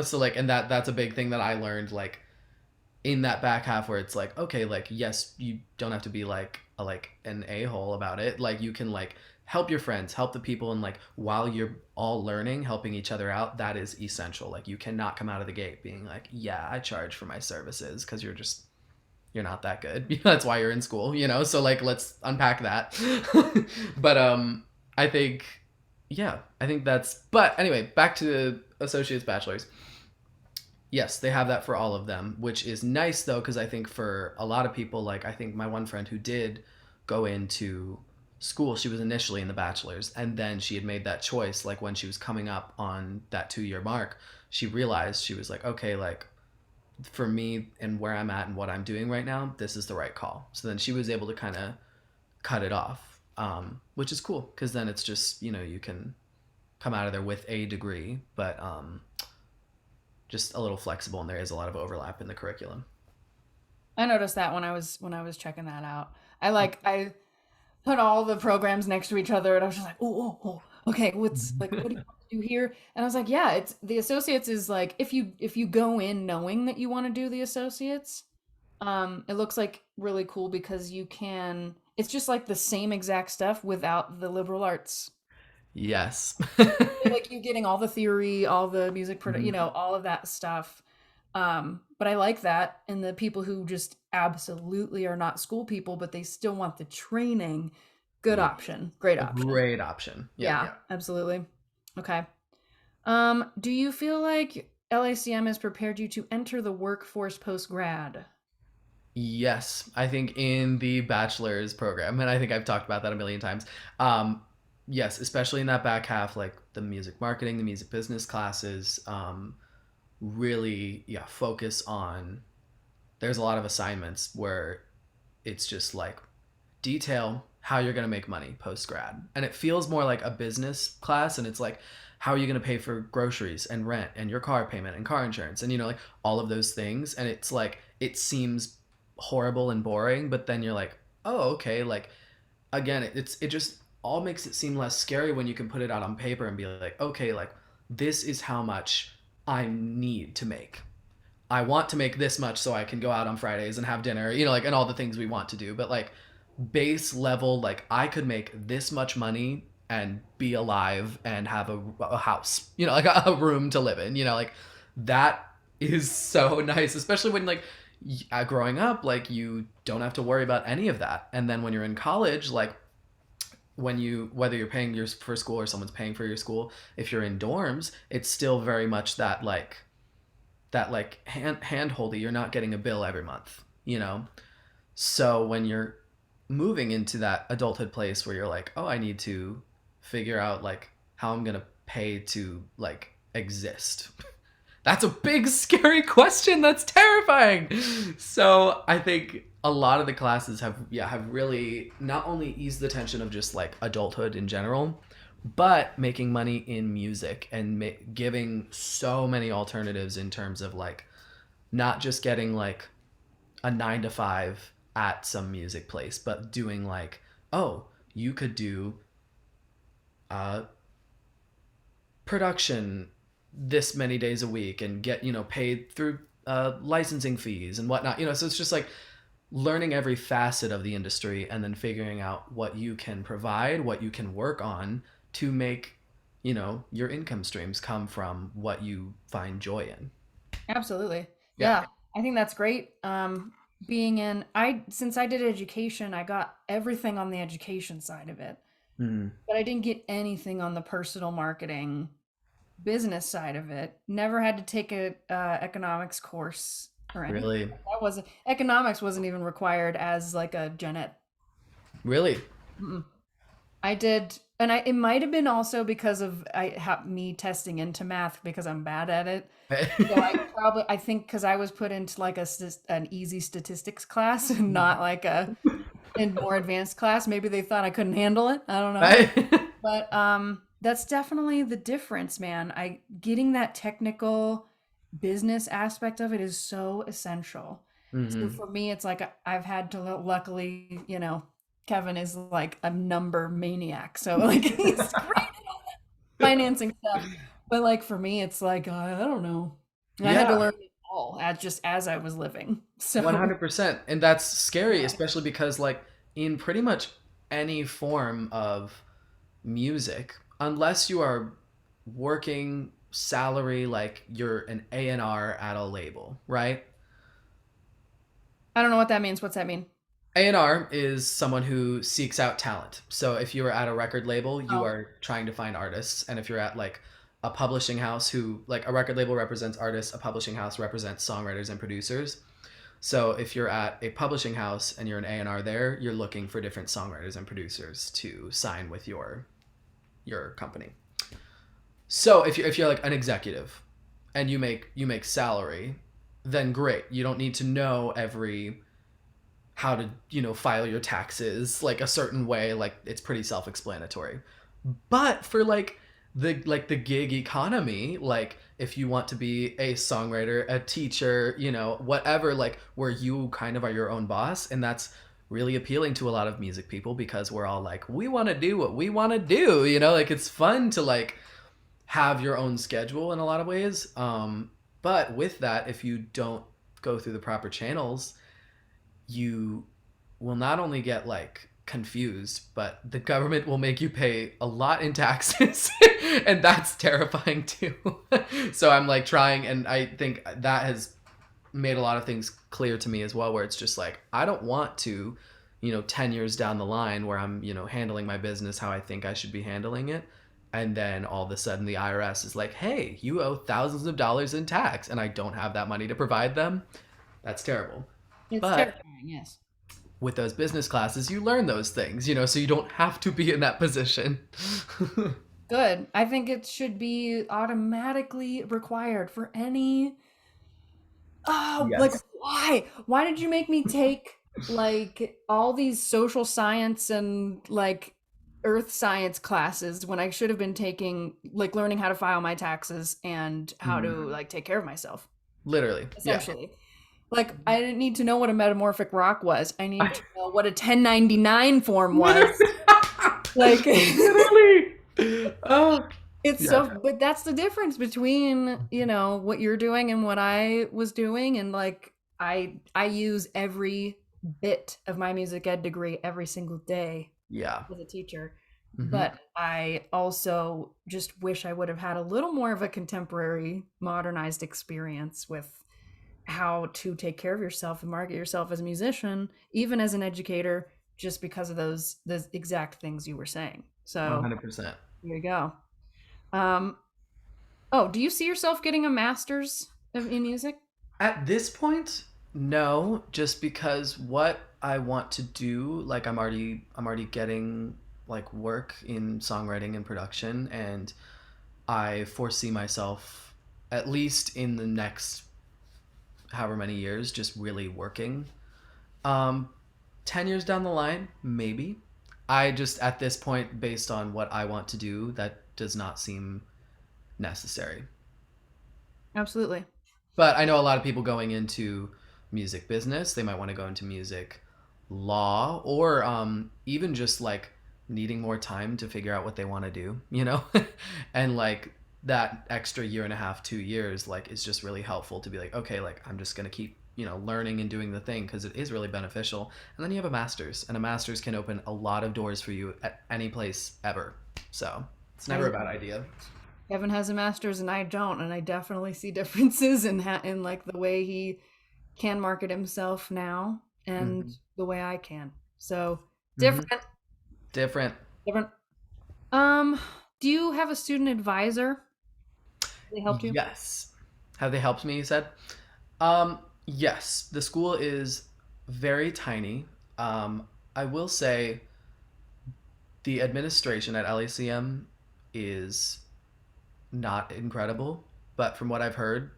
So, like, and that's a big thing that I learned, like, in that back half, where it's like, okay, like, yes, you don't have to be like an a-hole about it. Like, you can, like, help your friends, help the people, and, like, while you're all learning, helping each other out, that is essential. Like, you cannot come out of the gate being like, yeah, I charge for my services, because you're not that good. That's why you're in school. So, like, let's unpack that. But I think, yeah, I think that's. But anyway, back to the associates, bachelors. Yes, they have that for all of them, which is nice though, because I think for a lot of people, like, I think my one friend who did go into school, she was initially in the bachelor's, and then she had made that choice, like, when she was coming up on that 2 year mark, she realized, she was like, okay, like, for me and where I'm at and what I'm doing right now, this is the right call. So then she was able to kind of cut it off, which is cool, because then it's just, you can come out of there with a degree, but just a little flexible, and there is a lot of overlap in the curriculum. I noticed that when I was checking that out. I put all the programs next to each other and I was just like, oh, oh, oh, okay, what's like what do you want to do here? And I was like, yeah, it's the associates is like if you go in knowing that you want to do the associates, it looks like really cool because you can it's just like the same exact stuff without the liberal arts. Yes. Like you getting all the theory, all the music, Mhm. all of that stuff. But I like that. And the people who just absolutely are not school people, but they still want the training, good Yeah. option, great A option. great option. Yeah. Yeah, absolutely. Okay. Do you feel like LACM has prepared you to enter the workforce post grad? Yes, I think in the bachelor's program, and I think I've talked about that a million times. Um, yes, especially in that back half, like the music marketing, the music business classes, really, yeah, focus on. There's a lot of assignments where it's just like detail how you're going to make money post grad. And it feels more like a business class. And it's like, how are you going to pay for groceries and rent and your car payment and car insurance and, like, all of those things. And it's like, it seems horrible and boring, but then you're like, oh, okay. Like, again, it just all makes it seem less scary when you can put it out on paper and be like, okay, like, this is how much I need to make. I want to make this much so I can go out on Fridays and have dinner, you know, like, and all the things we want to do. But like base level, like I could make this much money and be alive and have a house, you know, like a room to live in, you know, like that is so nice, especially when like growing up, like you don't have to worry about any of that. And then when you're in college, like when you, whether you're paying your for school or someone's paying for your school, if you're in dorms, it's still very much that like hand holdy. You're not getting a bill every month, you know. So when you're moving into that adulthood place where you're like, oh, I need to figure out like how I'm gonna pay to like exist. That's a big scary question. That's terrifying. So I think a lot of the classes have really not only eased the tension of just like adulthood in general, but making money in music and giving so many alternatives in terms of like not just getting like a 9 to 5 at some music place, but doing like, oh, you could do production this many days a week and get, you know, paid through licensing fees and whatnot, you know. So it's just like learning every facet of the industry and then figuring out what you can provide, what you can work on to make, you know, your income streams come from what you find joy in. Absolutely. Yeah. Yeah, I think that's great. Being in, I since I did education, I got everything on the education side of it, Mm, but I didn't get anything on the personal marketing business side of it. Never had to take a economics course or anything. really, That wasn't economics wasn't even required as like a gen ed. really. Mm-mm. I did, and I it might have been also because of I have me testing into math because I'm bad at it. So I think because I was put into like an easy statistics class and not like a in more advanced class. Maybe they thought I couldn't handle it. I don't know. Right? But that's definitely the difference, man. I getting that technical business aspect of it is so essential. So Hmm. for me, it's like I've had to luckily, you know, Kevin is like a number maniac, so like he's great at all financing stuff. But like for me, it's like I don't know. I had to Yeah, learn it all as just as I was living. So 100%. And that's scary, yeah, especially because like in pretty much any form of music, unless you are working salary, like you're an A&R at a label, right? I don't know what that means. What's that mean? A&R is someone who seeks out talent. So if you are at a record label, you Oh, are trying to find artists. And if you're at like a publishing house, who like a record label represents artists, a publishing house represents songwriters and producers. So if you're at a publishing house and you're an A&R there, you're looking for different songwriters and producers to sign with your company. So if you're like an executive and you make salary, then great. You don't need to know every how to, you know, file your taxes like a certain way, like it's pretty self-explanatory. But for like the gig economy, like if you want to be a songwriter, a teacher, you know, whatever, like where you kind of are your own boss, and that's really appealing to a lot of music people because we're all like, we want to do what we want to do, you know, like it's fun to like have your own schedule in a lot of ways. But with that, if you don't go through the proper channels, you will not only get like confused, but the government will make you pay a lot in taxes. And that's terrifying too. So I'm like trying, and I think that has made a lot of things clear to me as well, where it's just like, I don't want to, you know, 10 years down the line where I'm, you know, handling my business how I think I should be handling it. And then all of a sudden the IRS is like, hey, you owe thousands of dollars in tax and I don't have that money to provide them. That's terrible. it's But terrifying. Yes. with those business classes, you learn those things, you know, so you don't have to be in that position. Good. I think it should be automatically required for any. Oh, like Yes. why? Why did you make me take like all these social science and like earth science classes when I should have been taking like learning how to file my taxes and how to Mm. like take care of myself, Literally. Yeah. essentially. Like I didn't need to know what a metamorphic rock was. I needed to know what a 1099 form was. Literally. Like Literally. Oh. It's Yeah. so, but that's the difference between, you know, what you're doing and what I was doing. And like, I use every bit of my music ed degree every single day Yeah. as a teacher. Hmm. But I also just wish I would have had a little more of a contemporary, modernized experience with how to take care of yourself and market yourself as a musician, even as an educator, just because of those exact things you were saying. So 100%. here you go. Um, oh, do you see yourself getting a master's in music? At this point, no, just because what I want to do, like I'm already getting like work in songwriting and production, and I foresee myself at least in the next however many years just really working. Um 10 years down the line, maybe. I just at this point based on what I want to do, that does not seem necessary. Absolutely. But I know a lot of people going into music business, they might want to go into music law, or even just like needing more time to figure out what they want to do, you know? And like that extra year and a half, 2 years, like is just really helpful to be like, okay, like I'm just going to keep, learning and doing the thing because it is really beneficial. And then you have a master's, and a master's can open a lot of doors for you at any place ever. So it's never a I bad idea. Kevin has a master's and I don't, and I definitely see differences in like the way he can market himself now and Hmm. the way I can. So Hmm. different, Different. different. Um, do you have a student advisor? They helped you? Yes. Have they helped me, you said? Yes. The school is very tiny. I will say the administration at LACM is not incredible, but from what I've heard,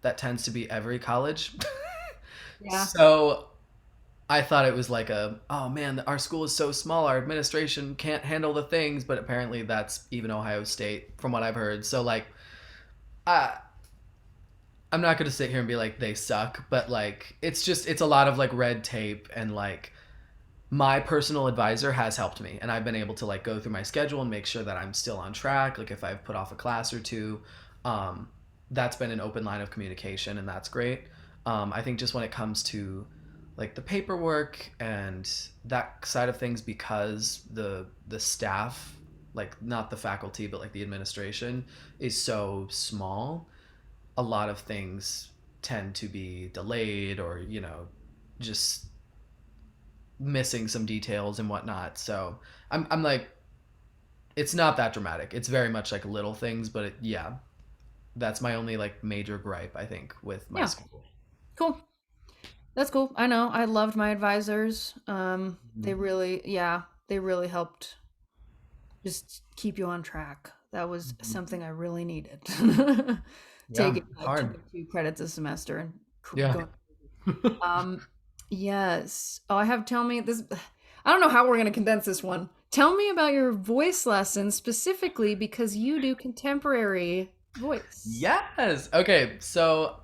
that tends to be every college. Yeah. So I thought it was like oh man, our school is so small, our administration can't handle the things, but apparently that's even Ohio State, from what I've heard. So like, I I'm not gonna sit here and be like they suck, but like it's a lot of like red tape, and like my personal advisor has helped me, and I've been able to like go through my schedule and make sure that I'm still on track. Like if I've put off a class or two, um, that's been an open line of communication, and that's great. I think just when it comes to like the paperwork and that side of things, because the staff, like not the faculty but like the administration, is so small, a lot of things tend to be delayed, or just missing some details and whatnot. So I'm like, it's not that dramatic. It's very much like little things, but yeah, that's my only like major gripe I think with my Yeah. school. Cool. That's cool. I know. I loved my advisors. They Mhm. really, yeah, they really helped just keep you on track. That was Mhm. something I really needed. Yeah, Taking it's like hard. 2 credits a semester and Yeah. going. Um, yes. Oh, I have. Tell me this. I don't know how we're gonna condense this one. Tell me about your voice lessons specifically because you do contemporary voice. Yes. Okay. So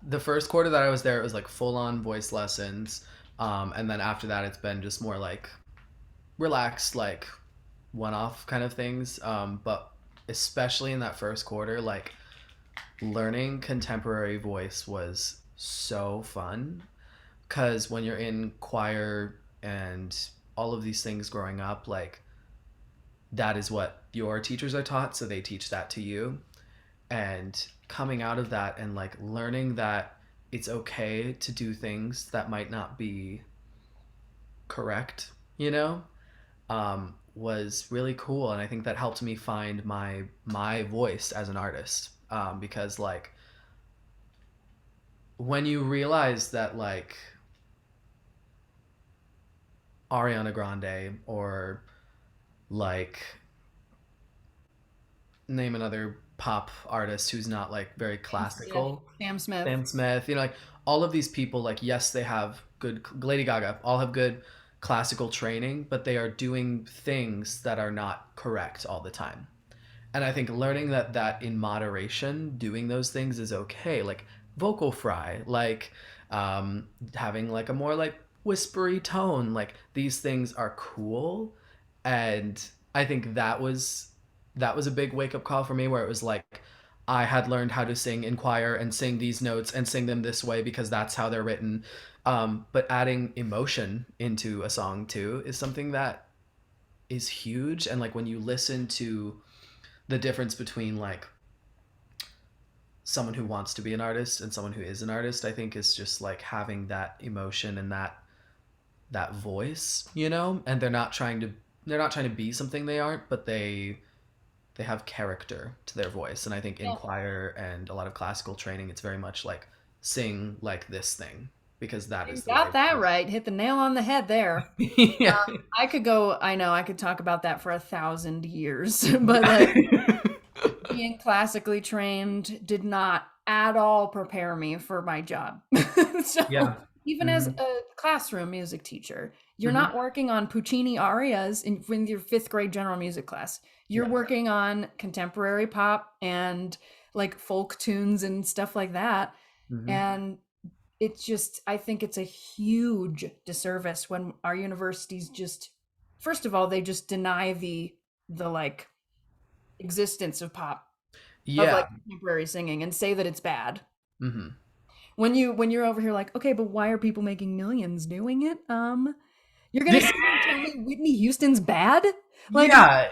the first quarter that I was there, it was like full on voice lessons, and then after that, it's been just more like relaxed, like one off kind of things. But especially in that first quarter, like learning contemporary voice was so fun, because when you're in choir and all of these things growing up, like that is what your teachers are taught, so they teach that to you. And coming out of that and like learning that it's okay to do things that might not be correct, was really cool, and I think that helped me find my voice as an artist, because like when you realize that like Ariana Grande, or like name another pop artist who's not like very Sam Smith. classical, Sam Smith. Sam Smith, like all of these people, like yes, they have good, Lady Gaga, all have good classical training, but they are doing things that are not correct all the time. And I think learning that in moderation, doing those things is okay. Like vocal fry, like having like a more like whispery tone, like these things are cool. And I think that was that was a big wake up call for me, where it was like I had learned how to sing in choir and sing these notes and sing them this way because that's how they're written. But adding emotion into a song too is something that is huge. And like when you listen to the difference between like someone who wants to be an artist and someone who is an artist, I think is just like having that emotion and that voice, you know. And they're not trying to be something they aren't, but they have character to their voice. And I think in Yeah. choir and a lot of classical training, it's very much like sing like this thing because that You is the got way. that right. Hit the nail on the head there. Yeah. I could go, I know, I could talk about that for 1,000 years, but like being classically trained did not at all prepare me for my job. So, Yeah. even as Hmm. a classroom music teacher, you're Hmm. not working on Puccini arias in your fifth grade general music class. You're Yeah. working on contemporary pop and like folk tunes and stuff like that. Hmm. And it's just, I think it's a huge disservice when our universities just, first of all, they just deny the like existence of pop, of Yeah. like contemporary singing, and say that it's bad. Hmm. When you're over here like, okay, but why are people making millions doing it? You're gonna sit here and tell me Whitney Houston's bad? Like, Yeah.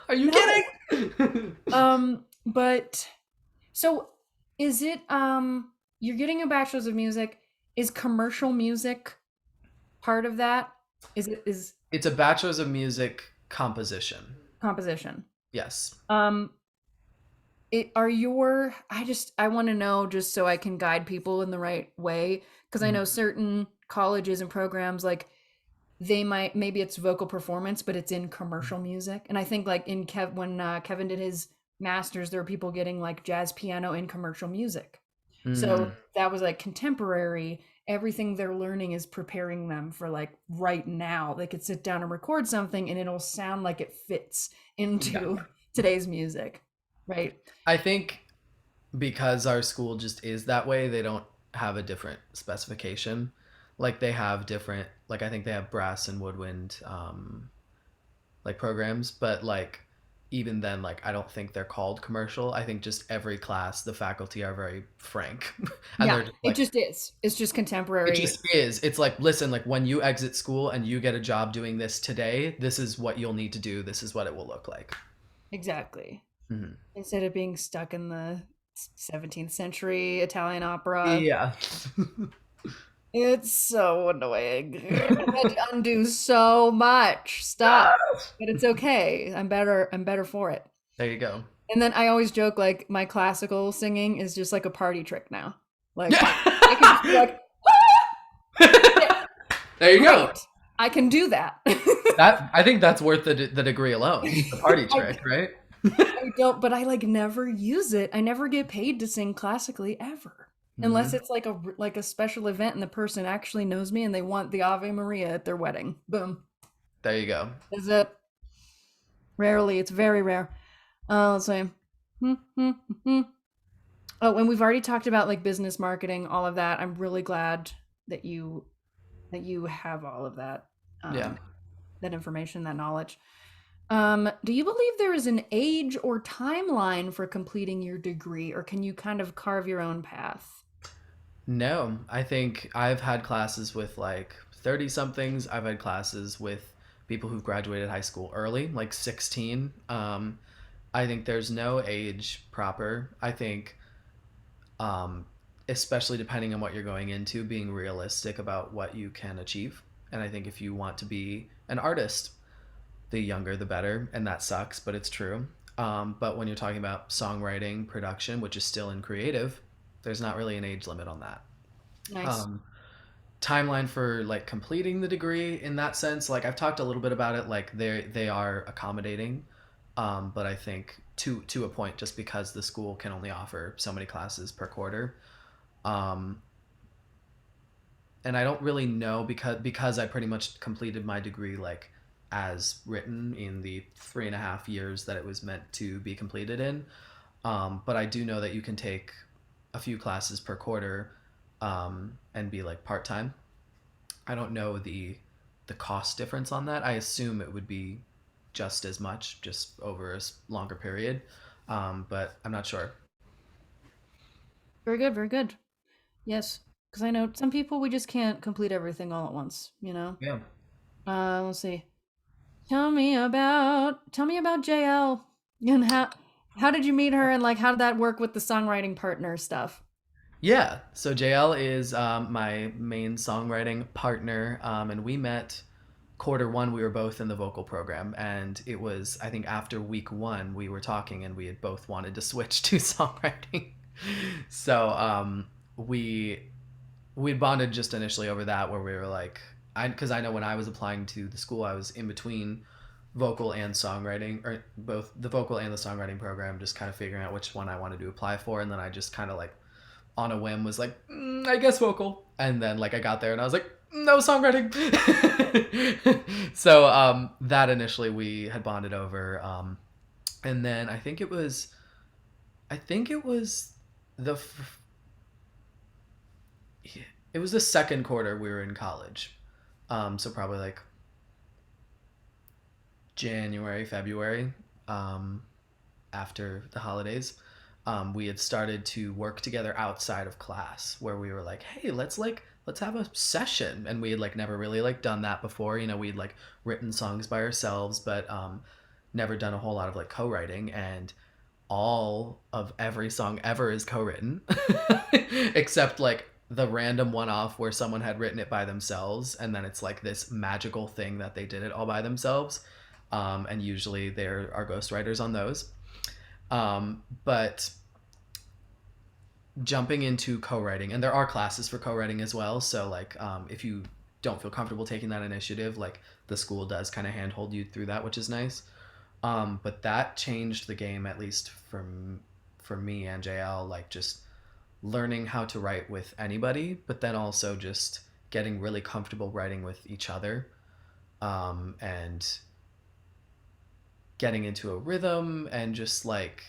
Are you no. kidding? But so is it you're getting a bachelor's of music? Is commercial music part of that? Is It's a bachelor's of music composition. composition? Yes. Um it are your I want to know just so I can guide people in the right way, because I know Mhm. certain colleges and programs like they might, maybe it's vocal performance but it's in commercial music, and I think like in when Kevin did his masters there were people getting like jazz piano in commercial music. So Mm. that was like contemporary. Everything they're learning is preparing them for like right now. They could sit down and record something and it'll sound like it fits Yeah. into today's music, right? I think because our school just is that way, they don't have a different specification. Like they have different, like I think they have brass and woodwind like programs, but like even then, like I don't think they're called commercial. I think just every class, the faculty are very frank, and Yeah, they're just it like, just is. It's just it contemporary. just is. It's like, listen, like when you exit school and you get a job doing this today, this is what you'll need to do. This is what it will look like. Exactly. Mhm. Instead of being stuck in the 17th century Italian opera. Yeah. It's so annoying. I had to undo so much stuff. But it's okay. I'm better for it. There you go. And then I always joke like my classical singing is just like a party trick now. Like Yeah. I can just be like, "Yeah, There you go. great. I can do that." That I think that's worth the degree alone. The party I trick, right? I don't, but I like never use it. I never get paid to sing classically ever. Unless Hmm. it's like a special event and the person actually knows me and they want the Ave Maria at their wedding. Boom. There you go. Is it rarely? It's very rare. Let's see. Oh, and we've already talked about like business marketing, all of that. I'm really glad that you have all of that Yeah. um, that information, that knowledge. Do you believe there is an age or timeline for completing your degree, or can you kind of carve your own path? No, I think I've had classes with like 30 somethings. I've had classes with people who've graduated high school early, like 16. I think there's no age proper. I think, um, especially depending on what you're going into, being realistic about what you can achieve. And I think if you want to be an artist, the younger the better, and that sucks, but it's true. But when you're talking about songwriting, production, which is still in creative, there's not really an age limit on that. Nice. Um, Timeline for like completing the degree in that sense, like I've talked a little bit about it, like they are accommodating, but I think to a point, just because the school can only offer so many classes per quarter. Um, and I don't really know because I pretty much completed my degree like as written in the 3.5 years that it was meant to be completed in. But I do know that you can take a few classes per quarter, and be like part time. I don't know the cost difference on that. I assume it would be just as much, just over a longer period. But I'm not sure. Very good, very good. Yes, because I know some people we just can't complete everything all at once, Yeah. Let's see. Tell me about JL and how did you meet her and like how did that work with the songwriting partner stuff? Yeah. So JL is my main songwriting partner, and we met quarter 1. We were both in the vocal program, and it was, I think, after week 1 we were talking, and we had both wanted to switch to songwriting. So we bonded just initially over that, where we were like, because I know when I was applying to the school, I was in between vocal and songwriting, or both the vocal and the songwriting program, just kind of figuring out which one I wanted to apply for, and then I just kind of like on a whim was like, I guess vocal, and then like I got there and I was like, no, songwriting. So that initially we had bonded over, and then I think it was the it was the second quarter we were in college, so probably like January, February, um, after the holidays. We had started to work together outside of class, where we were like, hey, let's have a session, and we had like never really like done that before. We'd like written songs by ourselves, but never done a whole lot of like co-writing, and all of every song ever is co-written except like the random one-off where someone had written it by themselves, and then it's like this magical thing that they did it all by themselves. And usually there are ghostwriters on those. But jumping into co-writing, and there are classes for co-writing as well, so like if you don't feel comfortable taking that initiative, like the school does kind of handhold you through that, which is nice. But that changed the game, at least for me and JL, like just learning how to write with anybody, but then also just getting really comfortable writing with each other, and getting into a rhythm, and just like,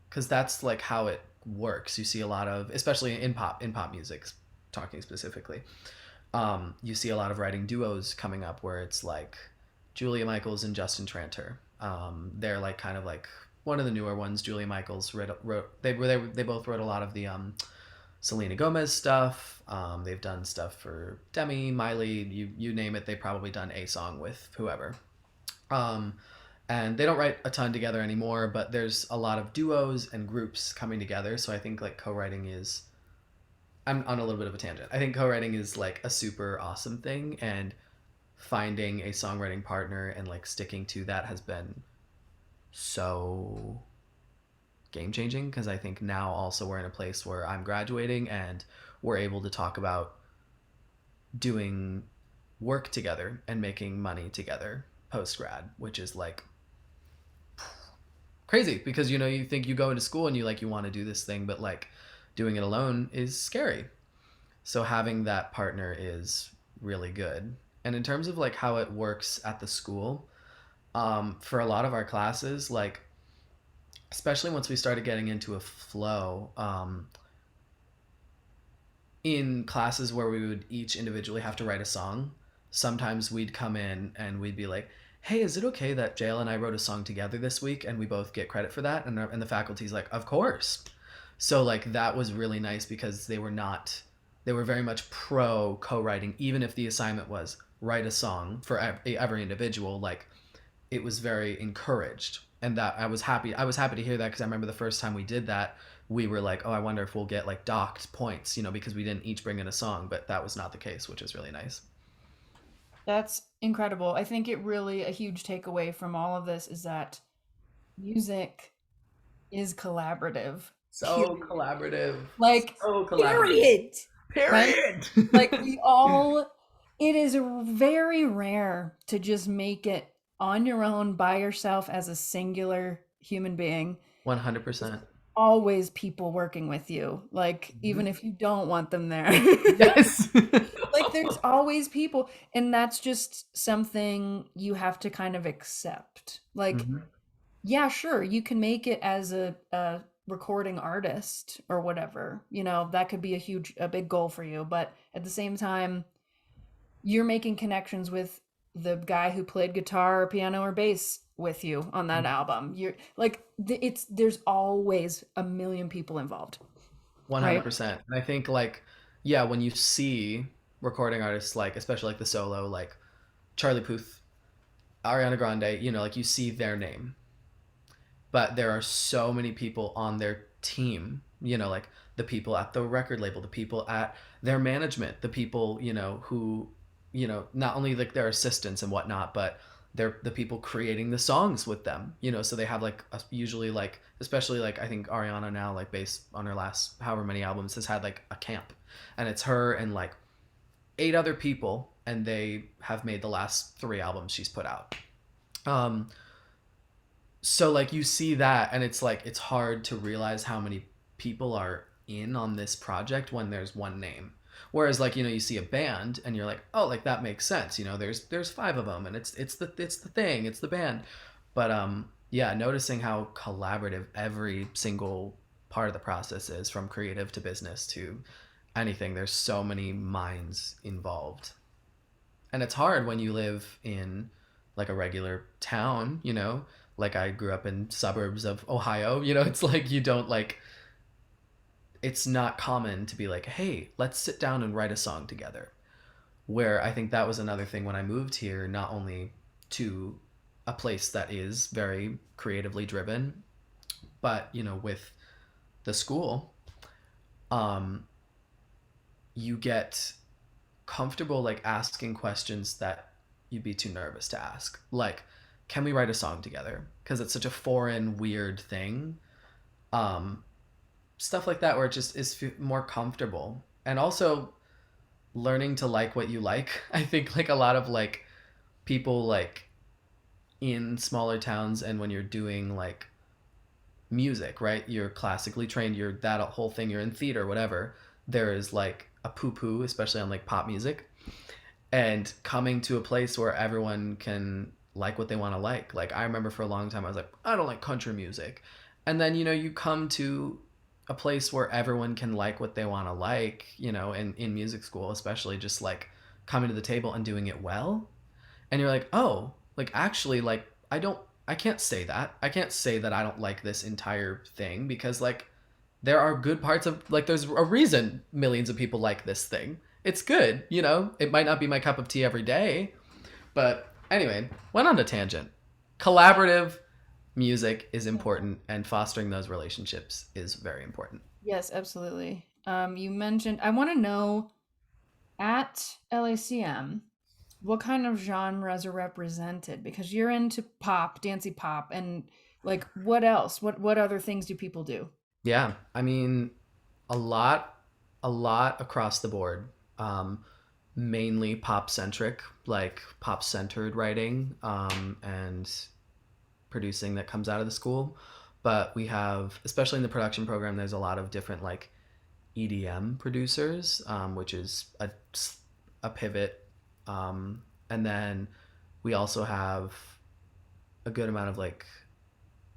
because that's like how it works. You see a lot of, especially in pop music, talking specifically, you see a lot of writing duos coming up where it's like Julia Michaels and Justin Tranter. They're like kind of like one of the newer ones. Julia Michaels wrote they both wrote a lot of the Selena Gomez stuff. They've done stuff for Demi, Miley, you name it. They've probably done a song with whoever. Um, and they don't write a ton together anymore, but there's a lot of duos and groups coming together. So I think like co-writing is, I'm on a little bit of a tangent. I think co-writing is like a super awesome thing, and finding a songwriting partner and like sticking to that has been so game changing, because I think now also we're in a place where I'm graduating and we're able to talk about doing work together and making money together post grad, which is like crazy, because you think you go into school and you want to do this thing, but like doing it alone is scary. So having that partner is really good. And in terms of like how it works at the school, for a lot of our classes, like especially once we started getting into a flow, in classes where we would each individually have to write a song, sometimes we'd come in and we'd be like, hey, is it okay that JL and I wrote a song together this week and we both get credit for that? And the faculty's like, of course. So like that was really nice, because they were very much pro co-writing, even if the assignment was write a song for every individual. Like it was very encouraged, and that I was happy to hear that, because I remember the first time we did that, we were like, oh, I wonder if we'll get like docked points, because we didn't each bring in a song, but that was not the case, which is really nice. That's incredible. I think it really a huge takeaway from all of this is that music is collaborative. So Period. collaborative. Like So collaborative. period. Right? Period. Like we all it is very rare to just make it on your own by yourself as a singular human being. 100%. Always people working with you, like even Mhm. if you don't want them there. Yes. Like there's always people, and that's just something you have to kind of accept. Like, Mhm. yeah, sure, you can make it as a recording artist or whatever. That could be a big goal for you, but at the same time, you're making connections with the guy who played guitar or piano or bass with you on that album. You're like it's there's always a million people involved, right? 100%. And I think like, yeah, when you see recording artists like, especially like the solo, like Charlie Puth, Ariana Grande, like you see their name, but there are so many people on their team, like the people at the record label, the people at their management, the people, who, not only like their assistants and whatnot, but they're the people creating the songs with them, so they have like usually like, especially like I think Ariana now, like based on her last however many albums, has had like a camp, and it's her and like 8 other people, and they have made the last 3 albums she's put out. um so like you see that, and it's like it's hard to realize how many people are in on this project when there's one name. Whereas like, you see a band and you're like, oh, like that makes sense, there's 5 of them, and it's the thing, it's the band. But yeah, noticing how collaborative every single part of the process is, from creative to business to anything. There's so many minds involved, and it's hard when you live in like a regular town, like I grew up in suburbs of Ohio. It's like you don't like, it's not common to be like, hey, let's sit down and write a song together. Where I think that was another thing when I moved here, not only to a place that is very creatively driven, but with the school, um you get comfortable like asking questions that you'd be too nervous to ask, like, can we write a song together, because it's such a foreign weird thing. um Stuff like that, where it just is more comfortable. And also learning to like what you like. I think like a lot of like people like in smaller towns, and when you're doing like music, right, you're classically trained, you're that whole thing, you're in theater, whatever, there is like a poo poo, especially on like pop music. And coming to a place where everyone can like what they want to like I remember for a long time I was like, I don't like country music. And then you come to a place where everyone can like what they want to like, in music school especially, just like coming to the table and doing it well. And you're like, oh, like actually, like I can't say that. I can't say that I don't like this entire thing, because like there are good parts of, like, there's a reason millions of people like this thing. It's good, It might not be my cup of tea every day, but anyway, went on a tangent. Collaborative music is important, and fostering those relationships is very important. Yes, absolutely. You mentioned, I want to know at LACM what kind of genres are represented, because you're into pop, dancey pop, and like what else? What other things do people do? Yeah, I mean, a lot, a lot across the board. Mainly pop centric, like pop centered writing, and producing that comes out of the school. But we have, especially in the production program, there's a lot of different like EDM producers, which is a pivot. And then we also have a good amount of like,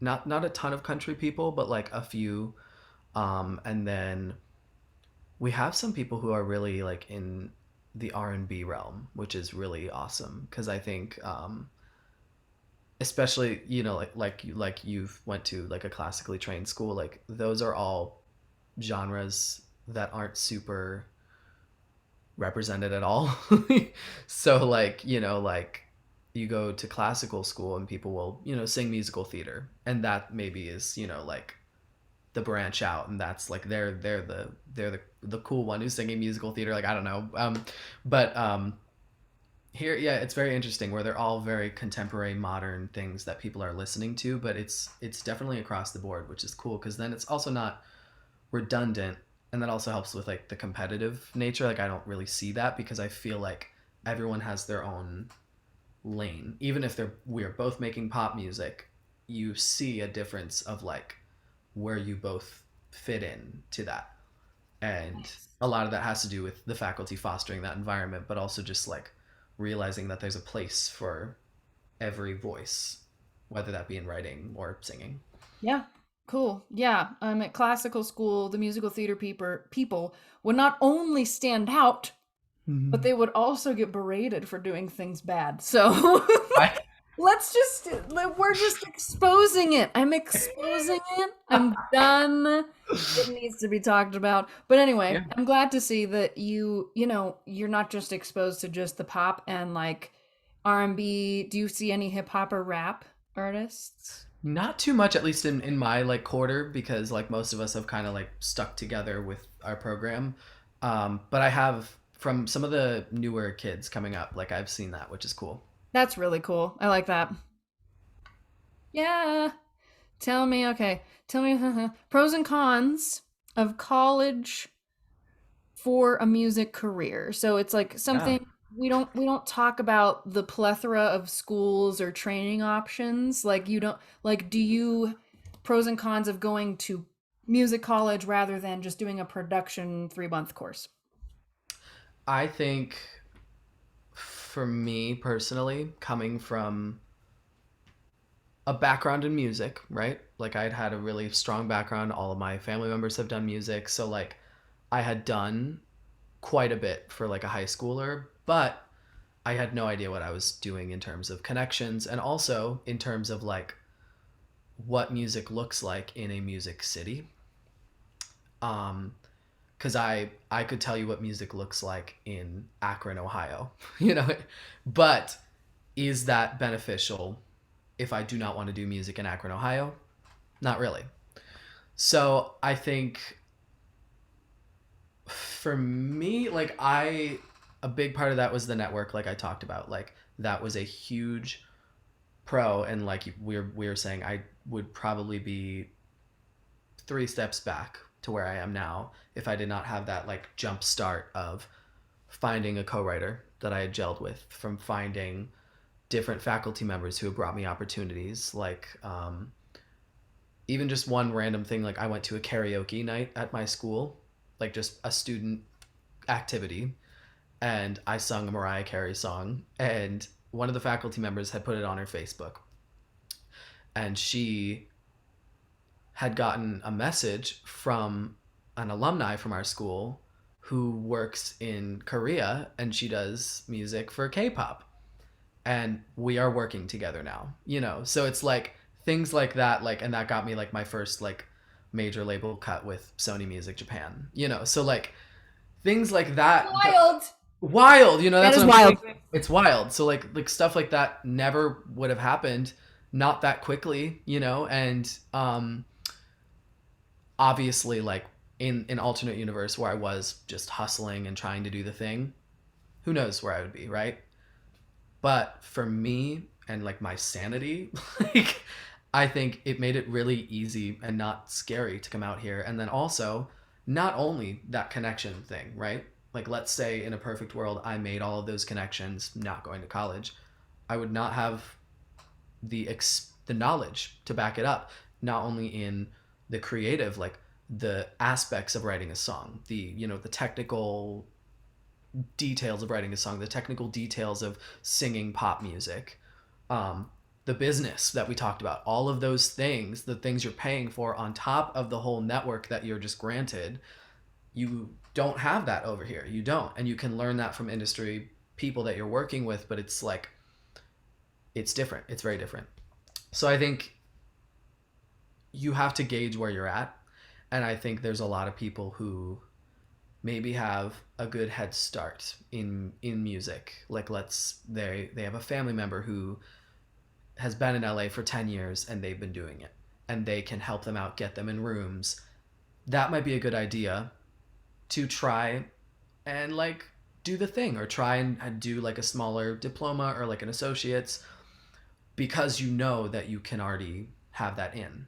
not a ton of country people, but like a few. And then we have some people who are really like in the R&B realm, which is really awesome, because I think especially like you've went to like a classically trained school, like those are all genres that aren't super represented at all. So like, like you go to classical school and people will, sing musical theater, and that maybe is, like the branch out, and that's like they're the cool one who's singing musical theater, like I don't know. But here, yeah, it's very interesting where they're all very contemporary modern things that people are listening to, but it's definitely across the board, which is cool, because then it's also not redundant, and that also helps with like the competitive nature. Like I don't really see that, because I feel like everyone has their own lane. Even if we're both making pop music, you see a difference of like where you both fit in to that. And a lot of that has to do with the faculty fostering that environment, but also just like realizing that there's a place for every voice, whether that be in writing or singing. Yeah, cool. Yeah, at classical school, the musical theater people would not only stand out, but Mhm. they would also get berated for doing things bad. So Right? Let's just, we're just exposing it. I'm exposing it. I'm done. It needs to be talked about. But anyway, Yeah. I'm glad to see that you're not just exposed to just the pop and like R&B. Do you see any hip hop or rap artists? Not too much, at least in my like quarter, because like most of us have kind of like stuck together with our program. But I have from some of the newer kids coming up, like I've seen that, which is cool. That's really cool. I like that. Yeah. Tell me, okay. Tell me pros and cons of college for a music career. So it's like Yeah. something we don't talk about the plethora of schools or training options. Like you don't like do you pros and cons of going to music college rather than just doing a production 3-month course? I think for me personally, coming from a background in music, right? Like I'd had a really strong background. All of my family members have done music. So like I had done quite a bit for like a high schooler, but I had no idea what I was doing in terms of connections and also in terms of like what music looks like in a music city. Um, because I could tell you what music looks like in Akron, Ohio, you know, but is that beneficial if I do not want to do music in Akron, Ohio? Not really. So I think for me, like a big part of that was the network, like I talked about. Like that was a huge pro, and like we were saying, I would probably be 3 steps back to where I am now if I did not have that like jump start of finding a co-writer that I had gelled with, from finding different faculty members who have brought me opportunities, like even just one random thing, like I went to a karaoke night at my school, like just a student activity, and I sung a Mariah Carey song, and one of the faculty members had put it on her Facebook, and she had gotten a message from an alumni from our school who works in Korea, and she does music for K-pop, and we are working together now, you know. So it's like things like that, like, and that got me like my first like major label cut with Sony Music Japan, you know. So like things like that, Wild. wild, you know, That that's is what I'm saying. wild. It's wild. So like stuff like that never would have happened, not that quickly, you know. And obviously like in an alternate universe where I was just hustling and trying to do the thing, who knows where I would be, right? But for me and like my sanity, like I think it made it really easy and not scary to come out here. And then also, not only that connection thing, right? Like let's say in a perfect world I made all of those connections not going to college. I would not have the knowledge to back it up, not only in the creative, like the aspects of writing a song, the the technical details of writing a song, the technical details of singing pop music, um, the business that we talked about, all of those things, the things you're paying for on top of the whole network that you're just granted, you don't have that over here. You don't. And you can learn that from industry people that you're working with, but it's like, it's different. It's very different. So I think you have to gauge where you're at. And I think there's a lot of people who maybe have a good head start in music, like they have a family member who has been in LA for 10 years and they've been doing it, and they can help them out, get them in rooms. That might be a good idea to try and like do the thing, or try and do like a smaller diploma or like an associate's, because you know that you can already have that in.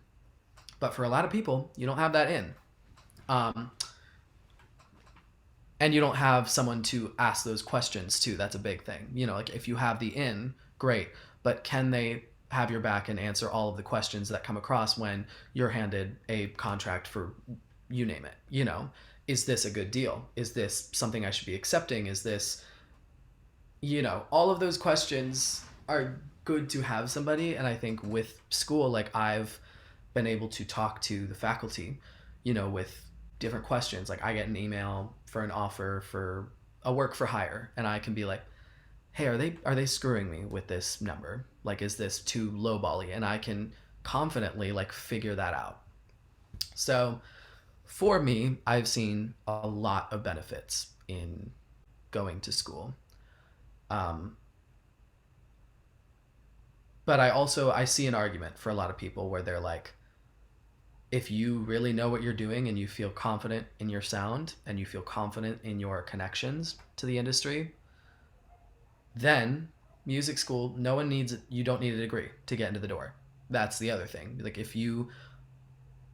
But for a lot of people, you don't have that in. um, and you don't have someone to ask those questions to. That's a big thing, like if you have the in, great, but can they have your back and answer all of the questions that come across when you're handed a contract for, you name it, is this a good deal, is this something I should be accepting, is this, all of those questions are good to have somebody. And I think with school, like I've been able to talk to the faculty, with different questions. Like I get an email for an offer for a work for hire, and I can be like, hey, are they screwing me with this number? Like, is this too lowbally? And I can confidently like figure that out. So for me, I've seen a lot of benefits in going to school. Um, but I see an argument for a lot of people where they're like, if you really know what you're doing and you feel confident in your sound and you feel confident in your connections to the industry, then music school, no one needs you don't need a degree to get into the door. That's the other thing. Like if you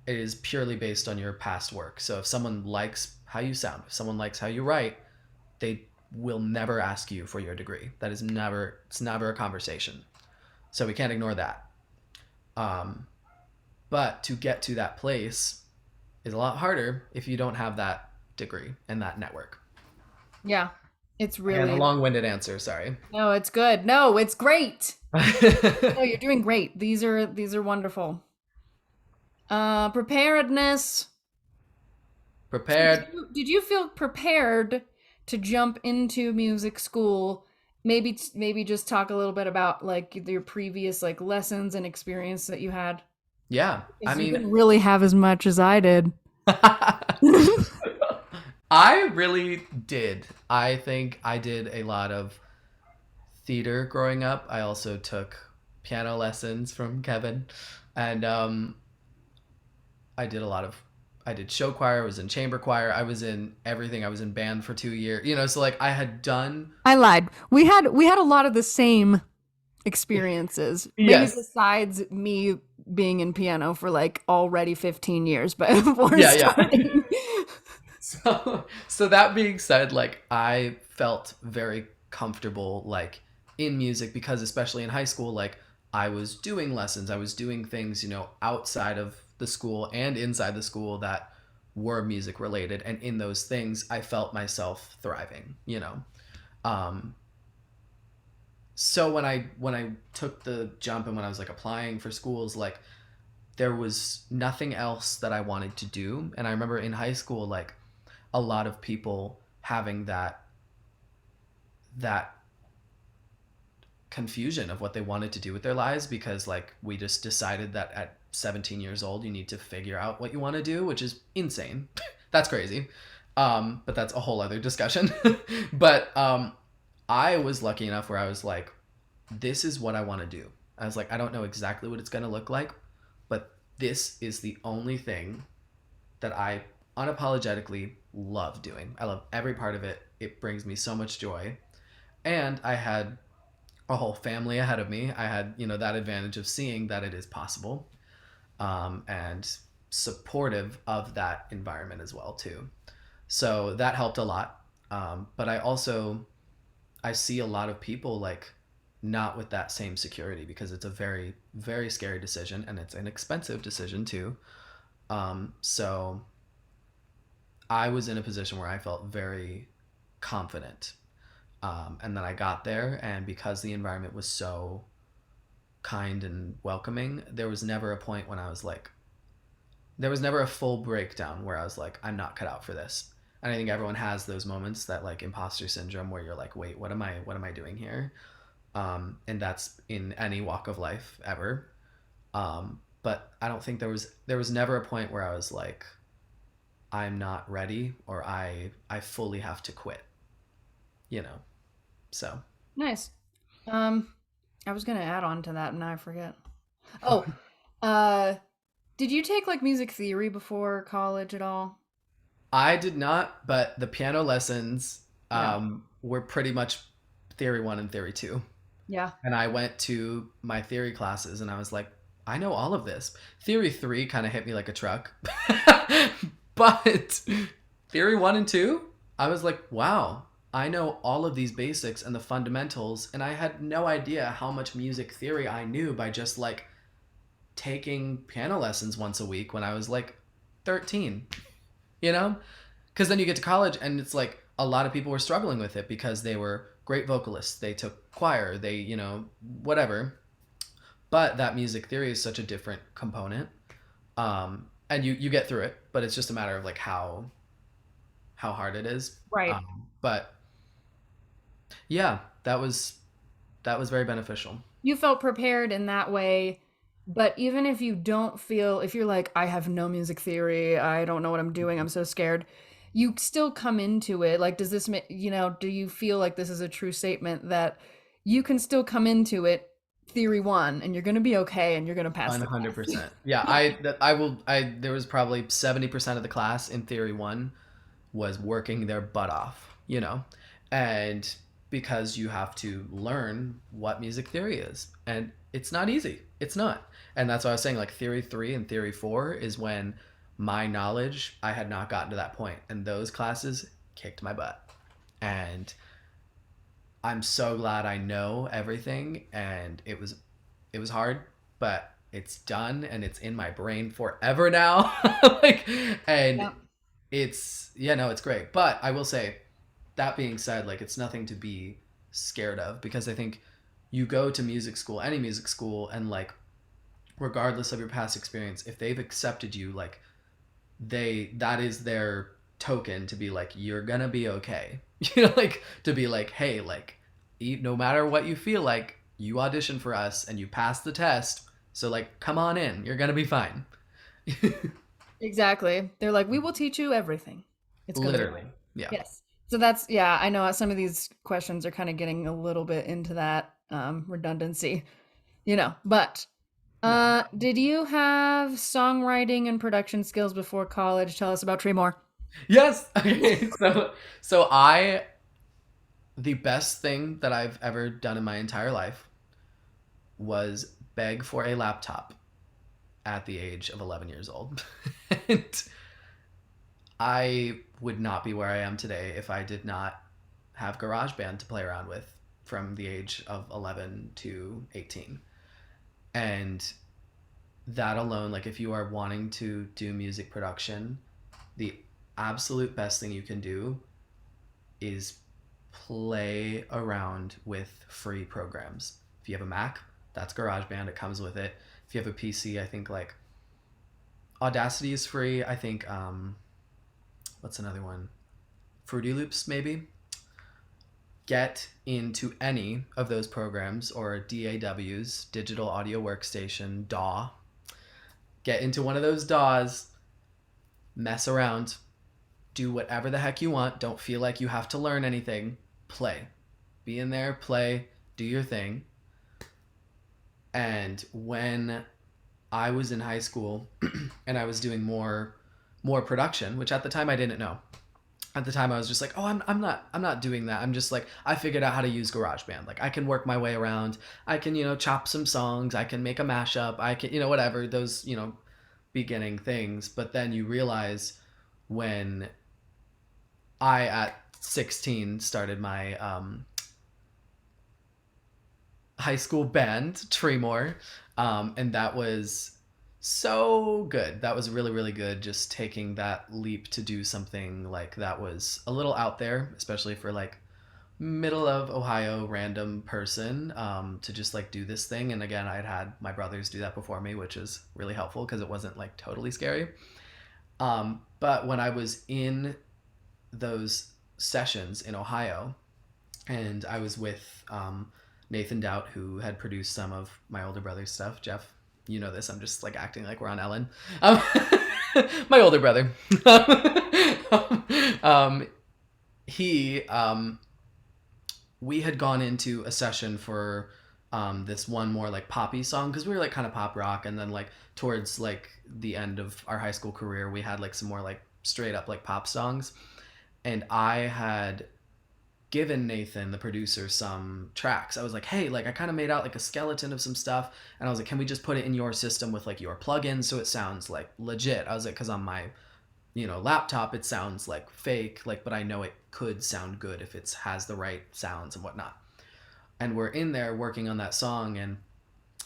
it is purely based on your past work. So if someone likes how you sound, if someone likes how you write, they will never ask you for your degree. That is never it's never a conversation. So we can't ignore that. Um, but to get to that place is a lot harder if you don't have that degree and that network. Yeah. It's And a really long-winded answer, sorry. no, it's good. No, it's great. No, you're doing great. These are wonderful. Preparedness. So Prepared. did you feel prepared to jump into music school? Maybe just talk a little bit about like your previous like lessons and experience that you had. Yeah. I Because you mean, didn't really have as much as I did. I really did. I think I did a lot of theater growing up. I also took piano lessons from Kevin, and I did a lot of. I did show choir. I was in chamber choir. I was in everything. I was in band for 2 years. So like I had done. I lied. We had a lot of the same experiences. Maybe Yes. besides me being in piano for like already 15 years, but before Yeah, yeah. starting. So that being said, like I felt very comfortable like in music because especially in high school, like I was doing lessons, I was doing things, outside of the school and inside the school that were music related, and in those things I felt myself thriving. Um so when I took the jump and when I was like applying for schools, like there was nothing else that I wanted to do. And I remember in high school, like a lot of people having that confusion of what they wanted to do with their lives because like we just decided that at 17 years old you need to figure out what you want to do, which is insane. That's crazy. But that's a whole other discussion. But I was lucky enough where I was like, this is what I want to do. I was like, I don't know exactly what it's going to look like, but this is the only thing that I unapologetically love doing. I love every part of it. It brings me so much joy. And I had a whole family ahead of me. I had, that advantage of seeing that it is possible, and supportive of that environment as well too. So that helped a lot. But I see a lot of people like not with that same security because it's a very, very scary decision and it's an expensive decision too. So I was in a position where I felt very confident. And then I got there, and because the environment was so kind and welcoming, there was never a point when I was like, there was never a full breakdown where I was like, I'm not cut out for this. And I think everyone has those moments, that like imposter syndrome, where you're like, wait, what am I doing here? And that's in any walk of life ever. But I don't think there was never a point where I was like, I'm not ready, or I fully have to quit, you know. So Nice. Um, I was gonna add on to that, and now I forget. Oh, uh, did you take like music theory before college at all? I did not, but the piano lessons Yeah. were pretty much theory 1 and theory 2. Yeah. And I went to my theory classes and I was like, I know all of this. Theory 3 kind of hit me like a truck. But theory 1 and 2, I was like, wow, I know all of these basics and the fundamentals. And I had no idea how much music theory I knew by just like taking piano lessons once a week when I was like 13, you know? Because then you get to college and it's like a lot of people were struggling with it because they were great vocalists. They took choir, whatever. But that music theory is such a different component. And you get through it, but it's just a matter of like how hard it is. Right. But yeah, that was very beneficial. You felt prepared in that way. But even if you don't feel, if you're like, I have no music theory, I don't know what I'm doing, I'm so scared, you still come into it. Like, does this make, do you feel like this is a true statement that you can still come into it theory one and you're going to be okay and you're going to pass the class? 100%. Yeah, I there was probably 70% of the class in theory 1 was working their butt off, you know. And because you have to learn what music theory is, and it's not easy. It's not. And that's why I was saying, like, theory 3 and theory 4 is when my knowledge, I had not gotten to that point, and those classes kicked my butt. And I'm so glad I know everything, and it was hard, but it's done and it's in my brain forever now. Like, and Yeah. it's, yeah, no, it's great. But I will say, that being said, like, it's nothing to be scared of, because I think you go to music school, any music school, and, like, regardless of your past experience, if they've accepted you, like, that is their token to be like, you're gonna be okay. Like, to be like, hey, like, no matter what you feel like, you audition for us and you pass the test, so, like, come on in, you're gonna be fine. Exactly. They're like, we will teach you everything. It's going to be Literally. fine. Yeah. Yes. So that's, yeah, I know some of these questions are kind of getting a little bit into that redundancy, but No. did you have songwriting and production skills before college? Tell us about TREEMORE. Yes. Okay. So I the best thing that I've ever done in my entire life was beg for a laptop at the age of 11 years old. And I would not be where I am today if I did not have GarageBand to play around with from the age of 11 to 18. And that alone, like, if you are wanting to do music production, the absolute best thing you can do is play around with free programs. If you have a Mac, that's GarageBand, it comes with it. If you have a PC, I think, like, Audacity is free. I think what's another one? Fruity Loops, maybe. Get into any of those programs, or DAWs, Digital Audio Workstation, DAW. Get into one of those DAWs, mess around, do whatever the heck you want. Don't feel like you have to learn anything. Play. Be in there, play, do your thing. And when I was in high school and I was doing more production, which at the time I didn't know. At the time I was just like, oh, I'm not doing that. I'm just like, I figured out how to use GarageBand. Like, I can work my way around. I can, chop some songs. I can make a mashup. I can, whatever, those, beginning things. But then you realize, when I, at 16, started my high school band, TREEMORE, and that was so good. That was really, really good, just taking that leap to do something like that was a little out there, especially for, like, middle of Ohio random person, to just, like, do this thing. And again, I'd had my brothers do that before me, which is really helpful because it wasn't, like, totally scary. But when I was in those sessions in Ohio, and I was with Nathan Doubt, who had produced some of my older brother's stuff. Jeff, you know this. I'm just, like, acting like we're on Ellen. My older brother. He we had gone into a session for this one more, like, poppy song, because we were, like, kind of pop rock, and then, like, towards, like, the end of our high school career, we had, like, some more, like, straight up, like, pop songs. And I had given Nathan, the producer, some tracks. I was like, hey, like, I kind of made out, like, a skeleton of some stuff, and I was like, can we just put it in your system with, like, your plugins so it sounds, like, legit? I was like, because on my laptop it sounds, like, fake, like, but I know it could sound good if it has the right sounds and whatnot. And we're in there working on that song, and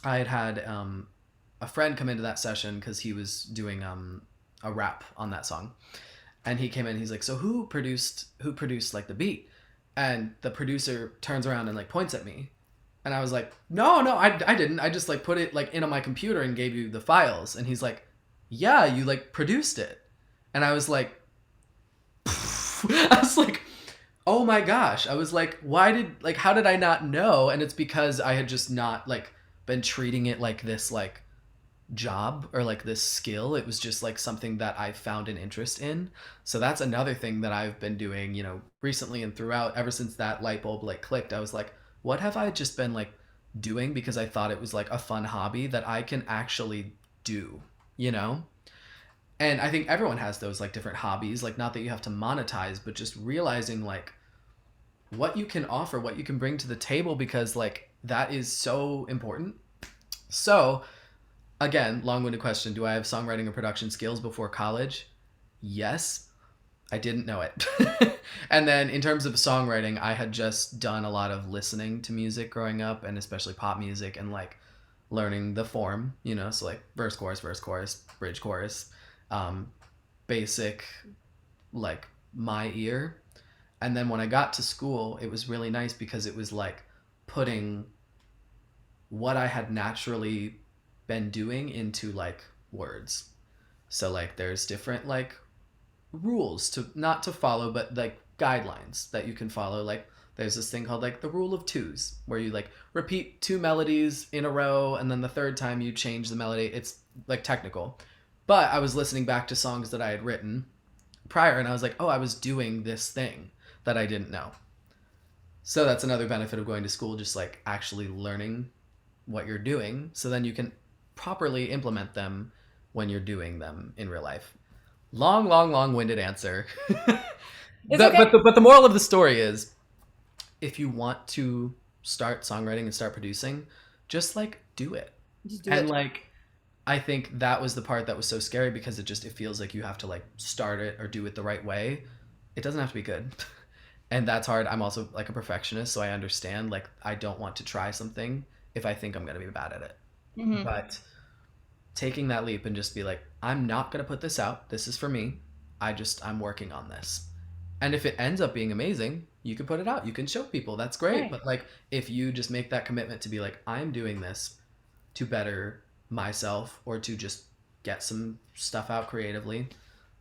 I had a friend come into that session because he was doing a rap on that song. And he came in, he's like, so who produced like, the beat? And the producer turns around and, like, points at me. And I was like, no, I didn't. I just, like, put it, like, in on my computer and gave you the files. And he's like, yeah, you, like, produced it. And I was like, I was like, Oh my gosh. I was like, how did I not know? And it's because I had just not like been treating it like this like job or like this skill. It was just like something that I found an interest in. So that's another thing that I've been doing, recently and throughout ever since that light bulb like clicked. I was like, what have I just been like doing because I thought it was like a fun hobby that I can actually do, you know? And I think everyone has those like different hobbies, like not that you have to monetize, but just realizing like what you can offer, what you can bring to the table because like that is so important. So, again, long-winded question, do I have songwriting or production skills before college? Yes. I didn't know it. And then in terms of songwriting, I had just done a lot of listening to music growing up and especially pop music and like learning the form, so like verse, chorus, bridge, chorus, um, basic, like my ear. And then when I got to school, it was really nice because it was like putting what I had naturally been doing into like words. So like there's different like rules to not to follow, but like guidelines that you can follow. Like there's this thing called like the rule of twos, where you like repeat two melodies in a row, and then the third time you change the melody. It's like technical, but I was listening back to songs that I had written prior, and I was like, oh, I was doing this thing that I didn't know. So that's another benefit of going to school, just like actually learning what you're doing, so then you can properly implement them when you're doing them in real life. Long-winded answer. It's okay. But the moral of the story is, if you want to start songwriting and start producing, just like do it. Just do And it. like I think that was the part that was so scary because it feels like you have to like start it or do it the right way. It doesn't have to be good. And that's hard. I'm also like a perfectionist, so I understand like I don't want to try something if I think I'm going to be bad at it. Hmm. But taking that leap and just be like, I'm not going to put this out. This is for me. I'm working on this. And if it ends up being amazing, you can put it out. You can show people. That's great. Right. But like, if you just make that commitment to be like, I'm doing this to better myself or to just get some stuff out creatively,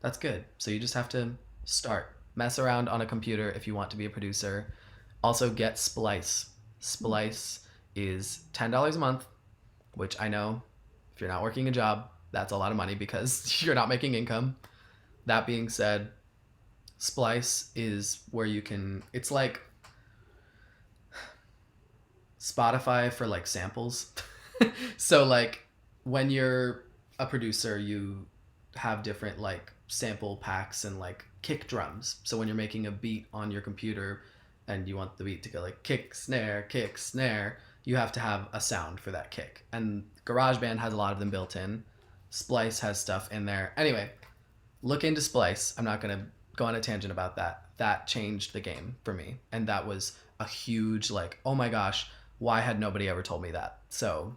that's good. So you just have to start. Mess around on a computer if you want to be a producer. Also, get Splice. Splice is $10 a month, which I know if you're not working a job, that's a lot of money because you're not making income. That being said, Splice is where it's like Spotify for like samples. So, like, when you're a producer, you have different like sample packs and like kick drums. So, when you're making a beat on your computer and you want the beat to go like kick, snare, you have to have a sound for that kick. And GarageBand has a lot of them built in. Splice has stuff in there. Anyway, look into Splice. I'm not going to go on a tangent about that. That changed the game for me. And that was a huge, like, oh my gosh, why had nobody ever told me that? So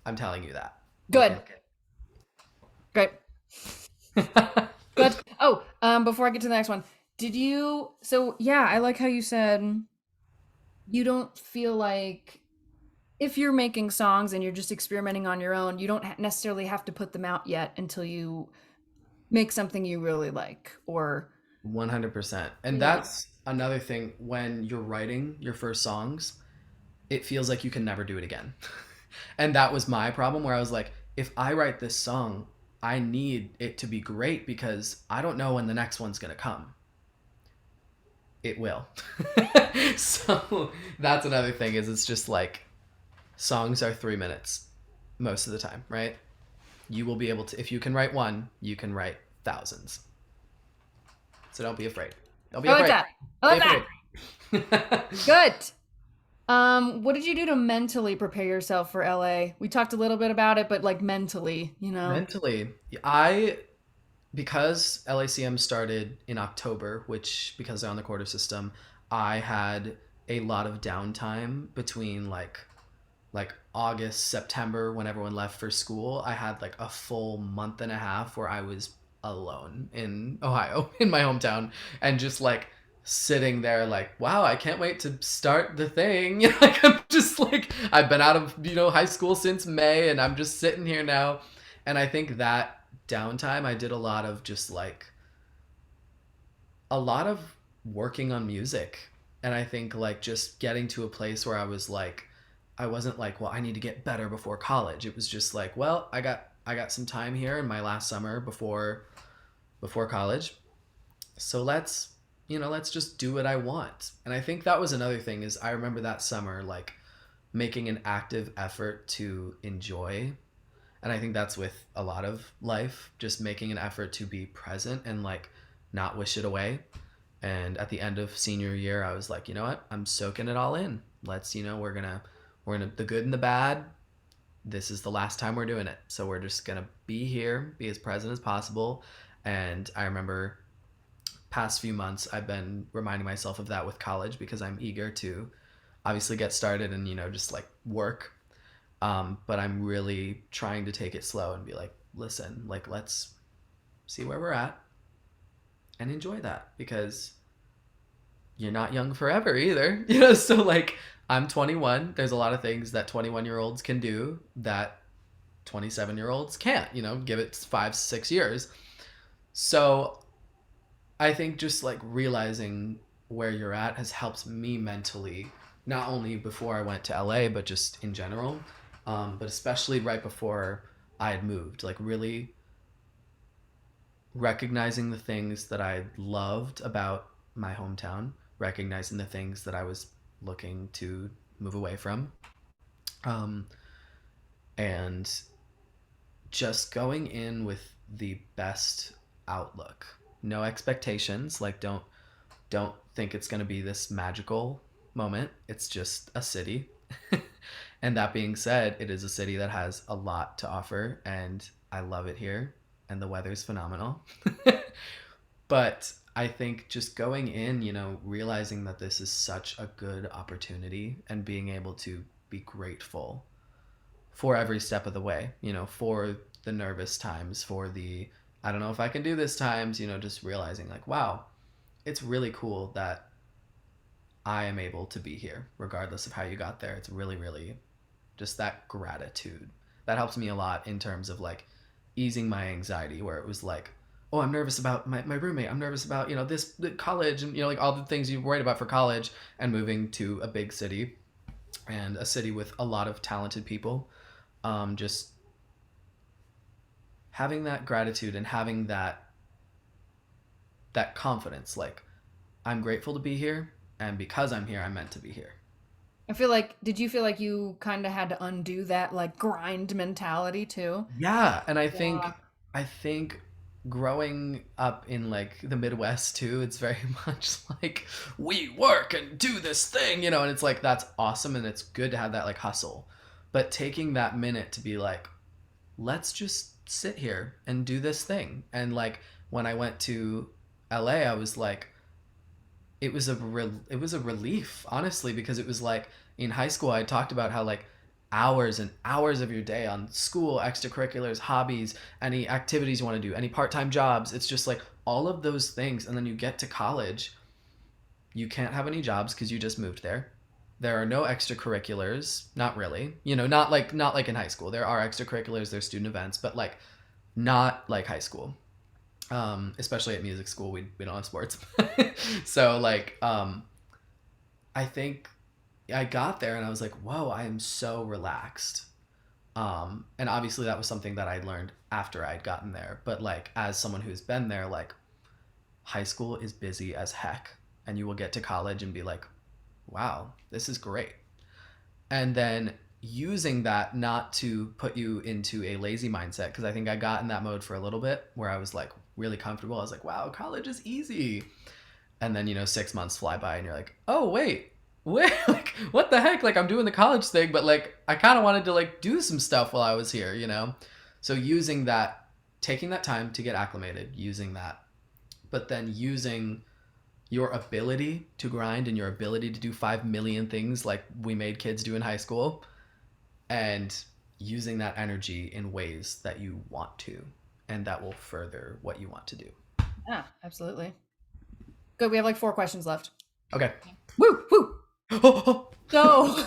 I'm telling you that. Look Good. into Great. it. Good. Oh, before I get to the next one, did you? So yeah, I like how you said you don't feel like if you're making songs and you're just experimenting on your own, you don't necessarily have to put them out yet until you make something you really like, or 100%. And yeah. that's another thing when you're writing your first songs, it feels like you can never do it again. And that was my problem where I was like, if I write this song, I need it to be great because I don't know when the next one's going to come. It will. So that's another thing is it's just like songs are 3 minutes most of the time, right? You will be able to, if you can write one, you can write thousands. So don't be afraid. Don't be I like afraid. that. I Don't like be that. afraid. Good. What did you do to mentally prepare yourself for LA? We talked a little bit about it, but like mentally, you know. Mentally, I because LACM started in October, which because they're on the quarter system, I had a lot of downtime between like August, September when everyone left for school. I had like a full month and a half where I was alone in Ohio, in my hometown, and just like sitting there like, wow, I can't wait to start the thing. Like I'm just like I've been out of, high school since May and I'm just sitting here now. And I think that downtime I did a lot of just like a lot of working on music. And I think like just getting to a place where I was like, I wasn't like, well, I need to get better before college. It was just like, well, I got some time here in my last summer before college. So let's just do what I want. And I think that was another thing is I remember that summer like making an active effort to enjoy. And I think that's with a lot of life, just making an effort to be present and like not wish it away. And at the end of senior year, I was like, you know what? I'm soaking it all in. Let's, we're gonna the good and the bad. This is the last time we're doing it. So we're just gonna be here, be as present as possible. And I remember past few months I've been reminding myself of that with college because I'm eager to obviously get started and, just like work. But I'm really trying to take it slow and be like, listen, like let's see where we're at and enjoy that because you're not young forever either. So like I'm 21. There's a lot of things that 21-year-olds can do that 27-year-olds can't, give it 5, 6 years. So I think just like realizing where you're at has helped me mentally, not only before I went to LA, but just in general. But especially right before I had moved, like really recognizing the things that I loved about my hometown, recognizing the things that I was looking to move away from, um, and just going in with the best outlook. No expectations. Like don't think it's going to be this magical moment. It's just a city. And that being said, it is a city that has a lot to offer and I love it here and the weather's phenomenal. But I think just going in, realizing that this is such a good opportunity and being able to be grateful for every step of the way, for the nervous times, for the I don't know if I can do this times, just realizing like, wow, it's really cool that I am able to be here, regardless of how you got there. It's really, really just that gratitude. That helps me a lot in terms of like easing my anxiety, where it was like, oh, I'm nervous about my roommate. I'm nervous about, this the college and, like all the things you worried about for college and moving to a big city and a city with a lot of talented people. Just having that gratitude and having that confidence, like I'm grateful to be here, and because I'm here, I'm meant to be here. I feel like, did you feel like you kind of had to undo that like grind mentality too? Yeah, and I Yeah. think I think growing up in like the Midwest too, it's very much like we work and do this thing, and it's like that's awesome and it's good to have that like hustle. But taking that minute to be like, let's just sit here and do this thing. And like when I went to LA, I was like, it was a relief, honestly, because it was like in high school I talked about how like hours and hours of your day on school, extracurriculars, hobbies, any activities you want to do, any part-time jobs, it's just like all of those things. And then you get to college, you can't have any jobs because you just moved there. There are no extracurriculars, not really, not like in high school. There are extracurriculars, there's student events, but like not like high school. Especially at music school, we don't have sports. So like I think I got there and I was like, whoa, I am so relaxed. And obviously that was something that I learned after I'd gotten there. But like as someone who's been there, like high school is busy as heck. And you will get to college and be like, wow, this is great. And then using that not to put you into a lazy mindset, because I think I got in that mode for a little bit where I was like really comfortable. I was like, wow, college is easy. And then 6 months fly by and you're like, oh wait, like what the heck, like I'm doing the college thing, but like I kind of wanted to like do some stuff while I was here. So using that, taking that time to get acclimated, using that, but then using your ability to grind and your ability to do 5 million things like we made kids do in high school, and using that energy in ways that you want to and that will further what you want to do. Yeah, absolutely. Good. We have like 4 questions left. Okay. Woo, woo. So,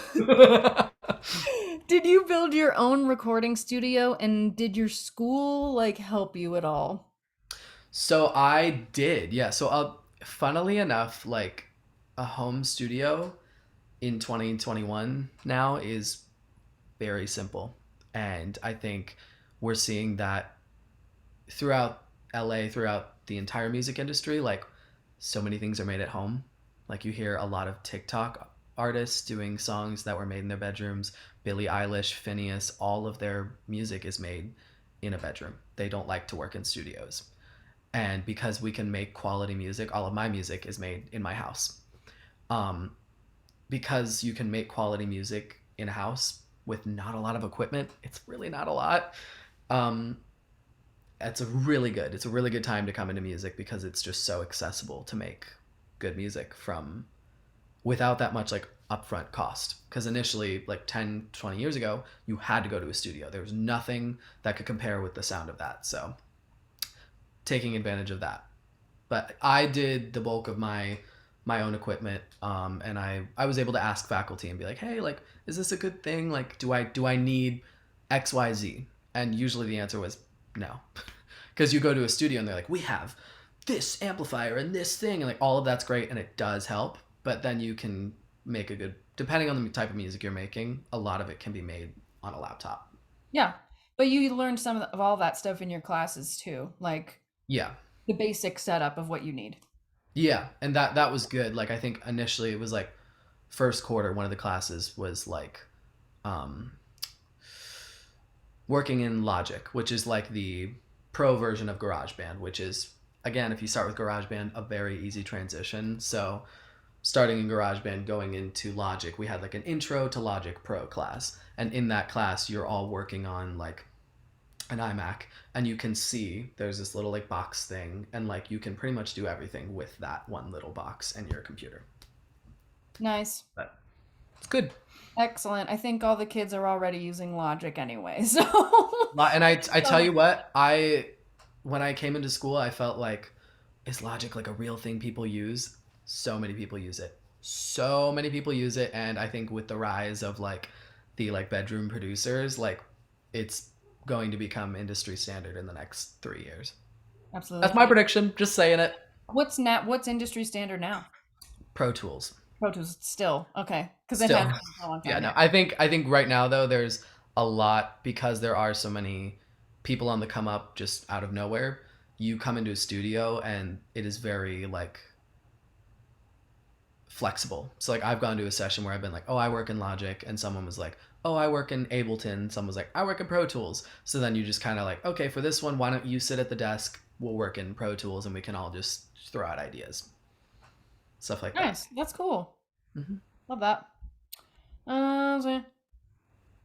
did you build your own recording studio and did your school like help you at all? So I did, yeah. So funnily enough, like a home studio in 2021 now is very simple. And I think we're seeing that throughout LA, throughout the entire music industry, like so many things are made at home. Like you hear a lot of TikTok artists doing songs that were made in their bedrooms. Billie Eilish, Phineas, all of their music is made in a bedroom. They don't like to work in studios. And because we can make quality music, all of my music is made in my house. Um, because you can make quality music in a house with not a lot of equipment, it's really not a lot. Um, it's a really good time to come into music because it's just so accessible to make good music from without that much like upfront cost, because initially like 10, 20 years ago you had to go to a studio. There was nothing that could compare with the sound of that, so taking advantage of that. But I did the bulk of my own equipment, and I was able to ask faculty and be like, hey, like, is this a good thing? Like, do I need XYZ? And usually the answer was no. Because you go to a studio and they're like, we have this amplifier and this thing, and like all of that's great and it does help, but then you can make a good, depending on the type of music you're making, a lot of it can be made on a laptop. Yeah. But you learned some of all that stuff in your classes too, like Yeah. the basic setup of what you need. Yeah, and that was good. Like I think initially it was like first quarter, one of the classes was like um working in Logic, which is like the pro version of GarageBand, which is, again, if you start with GarageBand, a very easy transition. So starting in GarageBand, going into Logic, we had like an intro to Logic Pro class. And in that class, you're all working on like an iMac, and you can see there's this little like box thing, and like you can pretty much do everything with that one little box and your computer. Nice. But it's good. Excellent. I think all the kids are already using Logic anyway. So, And I tell so you what, I when I came into school, I felt like, is Logic like a real thing people use? So many people use it. So many people use it, and I think with the rise of like the like bedroom producers, like it's going to become industry standard in the next 3 years. That's absolutely. my prediction. Just saying it. What's industry standard now? Pro Tools. Pro Tools still. Okay. Because it has Still. been for a long Yeah, time. no. Yeah. I think right now though there's a lot, because there are so many people on the come up just out of nowhere. You come into a studio and it is very like flexible. So like I've gone to a session where I've been like, "Oh, I work in Logic," and someone was like, "Oh, I work in Ableton." Someone was like, "I work in Pro Tools." So then you just kind of like, "Okay, for this one, why don't you sit at the desk? We'll work in Pro Tools and we can all just throw out ideas." Stuff like that. Nice. That's cool. Hmm. Love that. So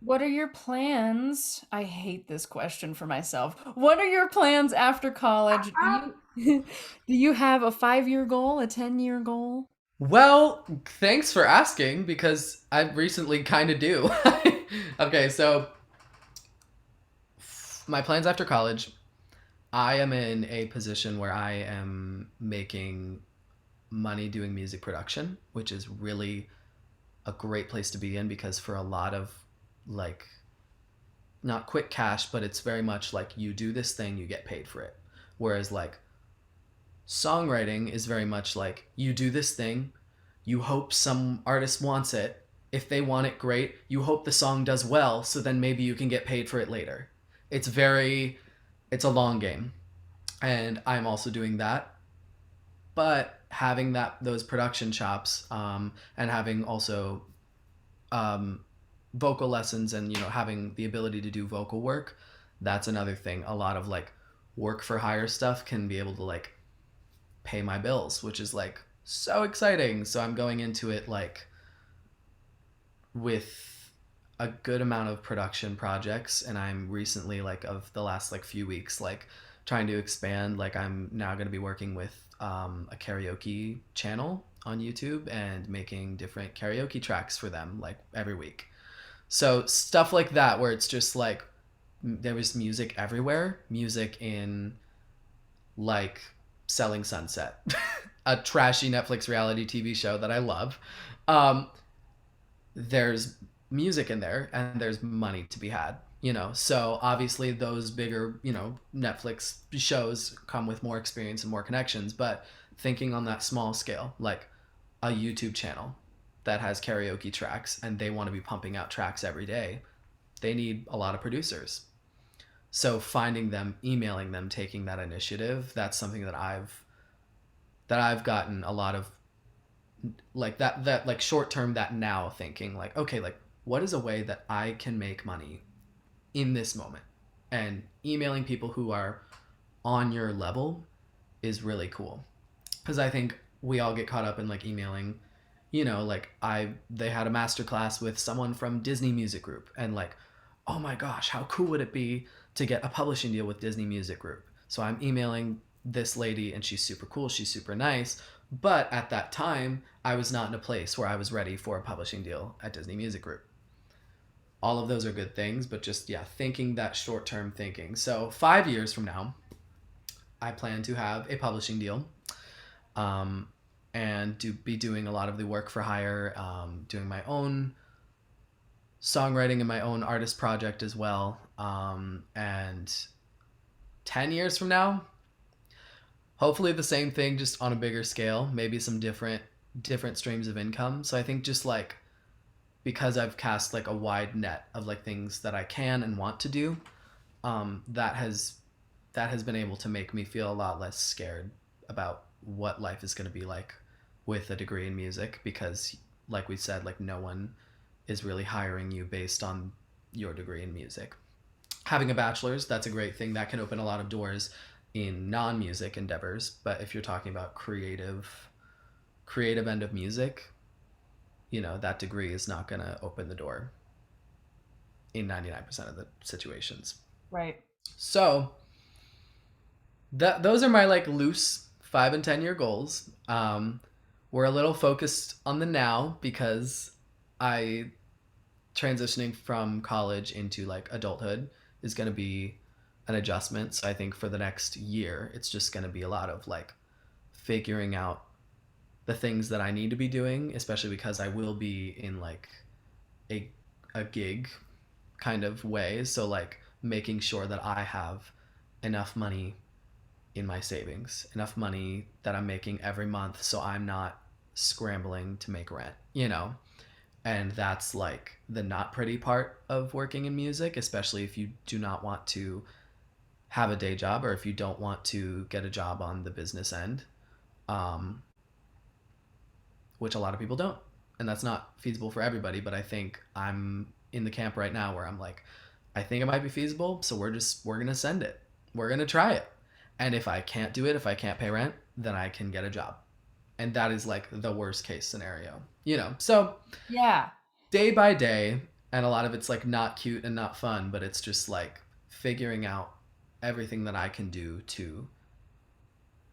what are your plans? I hate this question for myself. What are your plans after college? Do you do you have a 5-year goal, a 10-year goal? Well, thanks for asking, because I recently kind of do. Okay, so my plans after college, I am in a position where I am making money doing music production, which is really a great place to be in, because for a lot of like, not quick cash, but it's very much like you do this thing, you get paid for it. Whereas like songwriting is very much like you do this thing, you hope some artist wants it. If they want it, great. You hope the song does well, so then maybe you can get paid for it later. It's very, it's a long game. And I'm also doing that. But having those production chops, and having also um, vocal lessons, and having the ability to do vocal work, that's another thing. A lot of like work for hire stuff can be able to like pay my bills, which is like so exciting. So I'm going into it like with a good amount of production projects, and I'm recently, like, of the last like few weeks, like trying to expand. Like I'm now going to be working with a karaoke channel on YouTube and making different karaoke tracks for them like every week. So stuff like that, where it's just like there was music everywhere, music in like Selling Sunset, a trashy Netflix reality TV show that I love. Um, there's music in there and there's money to be had, So obviously those bigger, Netflix shows come with more experience and more connections, but thinking on that small scale, like a YouTube channel that has karaoke tracks and they want to be pumping out tracks every day, they need a lot of producers. So finding them, emailing them, taking that initiative, that's something that I've gotten a lot of, like that like short term, that now thinking like, okay, like what is a way that I can make money in this moment? And emailing people who are on your level is really cool, because I think we all get caught up in like emailing, like they had a master class with someone from Disney Music Group, and like, oh my gosh, how cool would it be to get a publishing deal with Disney Music Group? So I'm emailing this lady and she's super cool, she's super nice, but at that time I was not in a place where I was ready for a publishing deal at Disney Music Group. All of those are good things, but just, yeah, thinking that short term thinking. So 5 years from now, I plan to have a publishing deal, um, and be doing a lot of the work for hire, doing my own songwriting and my own artist project as well. And 10 years from now, hopefully the same thing, just on a bigger scale, maybe some different streams of income. So I think just like, because I've cast like a wide net of like things that I can and want to do, that has been able to make me feel a lot less scared about what life is going to be like with a degree in music, because like we said, like no one is really hiring you based on your degree in music. Having a bachelor's, that's a great thing, that can open a lot of doors in non-music endeavors, but if you're talking about creative end of music, that degree is not going to open the door in 99% of the situations. Right. So those are my like loose 5 and 10 year goals. We're a little focused on the now because I transitioning from college into like adulthood is going to be an adjustment. So I think for the next year, it's just going to be a lot of like figuring out the things that I need to be doing, especially because I will be in like a a gig kind of way. So like making sure that I have enough money in my savings, enough money that I'm making every month so I'm not scrambling to make rent. And that's like the not pretty part of working in music, especially if you do not want to have a day job, or if you don't want to get a job on the business end, um, which a lot of people don't. And that's not feasible for everybody, but I think I'm in the camp right now where I'm like, I think it might be feasible, so we're going to send it. We're going to try it. And if I can't do it, if I can't pay rent, then I can get a job. And that is like the worst case scenario. So Yeah. day by day, and a lot of it's like not cute and not fun, but it's just like figuring out everything that I can do to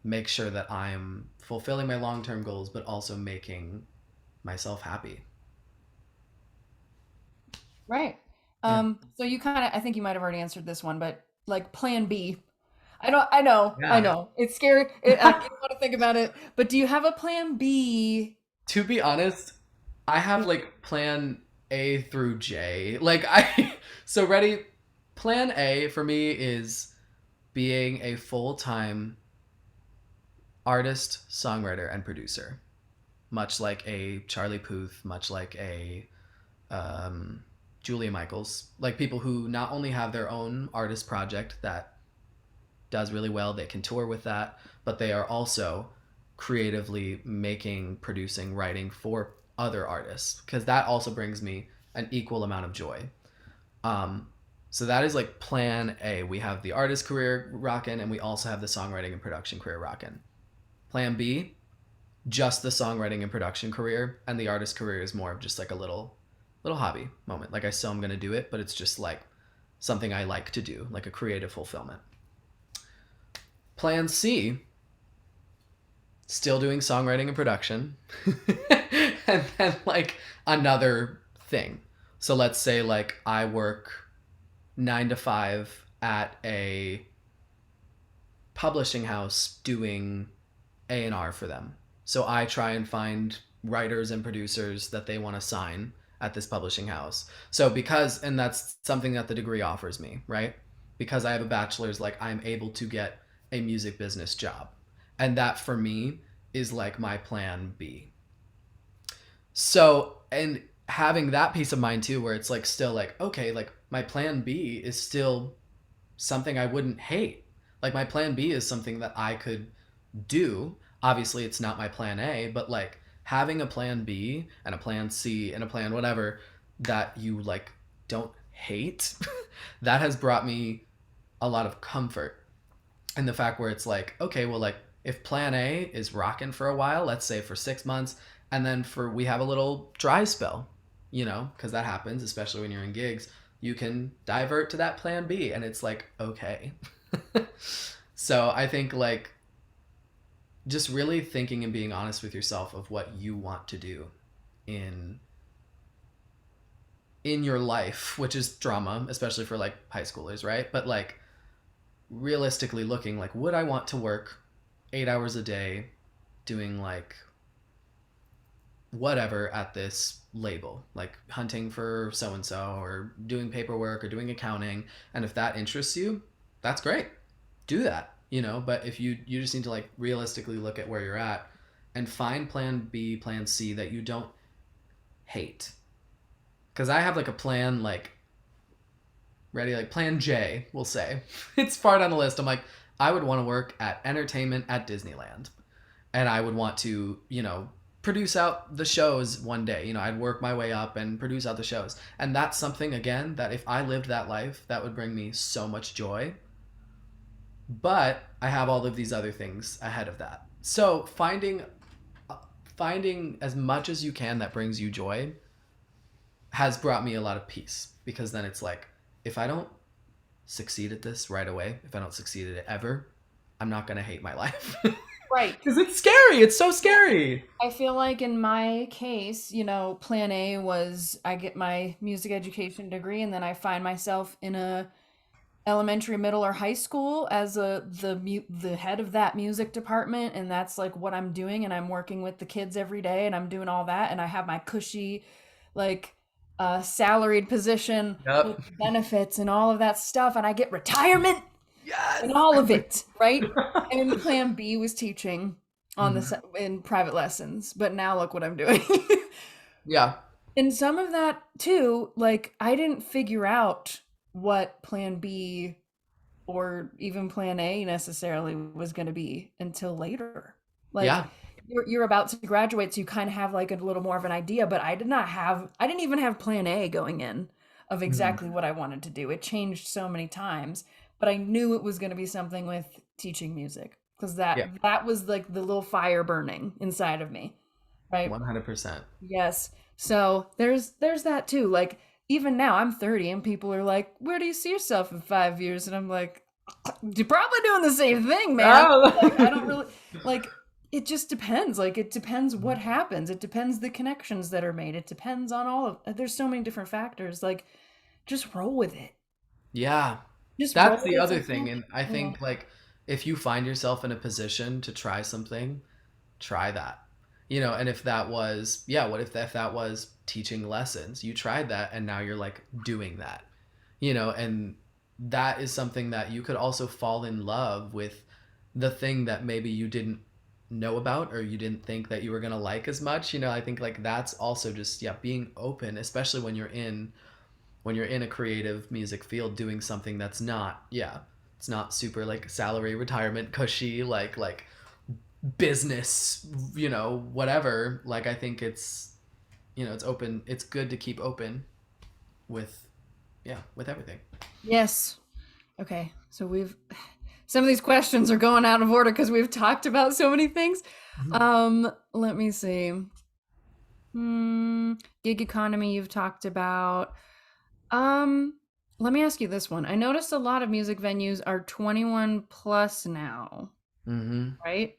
make sure that I'm fulfilling my long-term goals, but also making myself happy. Right. Yeah. So you kind of, I think you might have already answered this one, but like plan B. I Yeah. know. It's scary. I don't want to think about it, but do you have a plan B? To be honest, I have like plan A through J. Like I so ready, plan A for me is being a full-time artist, songwriter, and producer. Much like a Charlie Puth, much like a um, Julia Michaels, like people who not only have their own artist project that does really well, they can tour with that, but they are also creatively making, producing, writing for other artists, because that also brings me an equal amount of joy. Um, so that is like plan A. We have the artist career rocking, and we also have the songwriting and production career rocking. Plan B, just the songwriting and production career, and the artist career is more of just like a little hobby moment. Like I still am gonna do it, but it's just like something I like to do, like a creative fulfillment. Plan C, still doing songwriting and production, and then like another thing. So let's say like I work 9 to 5 at a publishing house doing A&R for them. So I try and find writers and producers that they want to sign at this publishing house. So and that's something that the degree offers me, right? Because I have a bachelor's, like I'm able to get a music business job. And that for me is like my plan B. So, and having that peace of mind too, where it's like still like, okay, like my plan B is still something I wouldn't hate. Like my plan B is something that I could do. Obviously, it's not my plan A, but like having a plan B and a plan C and a plan whatever that you like don't hate, that has brought me a lot of comfort. And the fact where it's like, okay, well, like if plan A is rocking for a while, let's say for 6 months, and then for we have a little dry spell, because that happens, especially when you're in gigs, you can divert to that plan B, and it's like, okay. So I think like just really thinking and being honest with yourself of what you want to do in in your life, which is drama, especially for like high schoolers, right? But like realistically looking, like would I want to work 8 hours a day doing like whatever at this label, like hunting for so and so or doing paperwork or doing accounting, and if that interests you, that's great. Do that, but if you just need to like realistically look at where you're at and find plan B, plan C that you don't hate. Cuz I have like a plan like ready, like plan J, we'll say. It's far down the list. I'm like I would want to work at entertainment at Disneyland, and I would want to, produce out the shows one day. I'd work my way up and produce out the shows. And that's something, again, that if I lived that life, that would bring me so much joy. But I have all of these other things ahead of that. So finding as much as you can that brings you joy has brought me a lot of peace, because then it's like if I don't succeed at this right away, if I don't succeed at it ever, I'm not going to hate my life. Right. Because it's scary. It's so scary. I feel like in my case, plan A was I get my music education degree and then I find myself in a elementary, middle, or high school as the head of that music department, and that's like what I'm doing, and I'm working with the kids every day and I'm doing all that, and I have my cushy like salaried position with Yep. benefits and all of that stuff, and I get retirement Yes. and all of it, right? And plan B was teaching on Mhm. the in private lessons, but now look what I'm doing. Yeah. And some of that too, like I didn't figure out what plan B or even plan A necessarily was going to be until later. Like Yeah. you're about to graduate, so you kind of have like a little more of an idea, but I didn't even have plan A going in of Mhm. exactly what I wanted to do. It changed so many times, but I knew it was going to be something with teaching music because Yeah. that was like the little fire burning inside of me, right? 100%. Yes. So there's that too. Like even now I'm 30 and people are like, "Where do you see yourself in 5 years?" And I'm like, "You're probably doing the same thing, man." Like I don't Oh. really like it just depends. Like it depends what happens. It depends the connections that are made. It depends on all of there's so many different factors. Like just roll with it. Yeah. Just That's roll the with other it. thing. And I Yeah. think, like, if you find yourself in a position to try something, try that. And if that was, yeah, what if that was teaching lessons? You tried that and now you're like doing that, and that is something that you could also fall in love with, the thing that maybe you didn't know about or you didn't think that you were going to like as much. I think like that's also just, yeah, being open, especially when you're in a creative music field doing something that's not, yeah, it's not super like salary retirement cushy, like business, whatever. Like I think it's open, it's good to keep open with, yeah, with everything. Yes. Okay. So we've some of these questions are going out of order because we've talked about so many things. Let me see. Gig economy you've talked about. Um, Let me ask you this one. I noticed a lot of music venues are 21 plus now, Mm-hmm. right?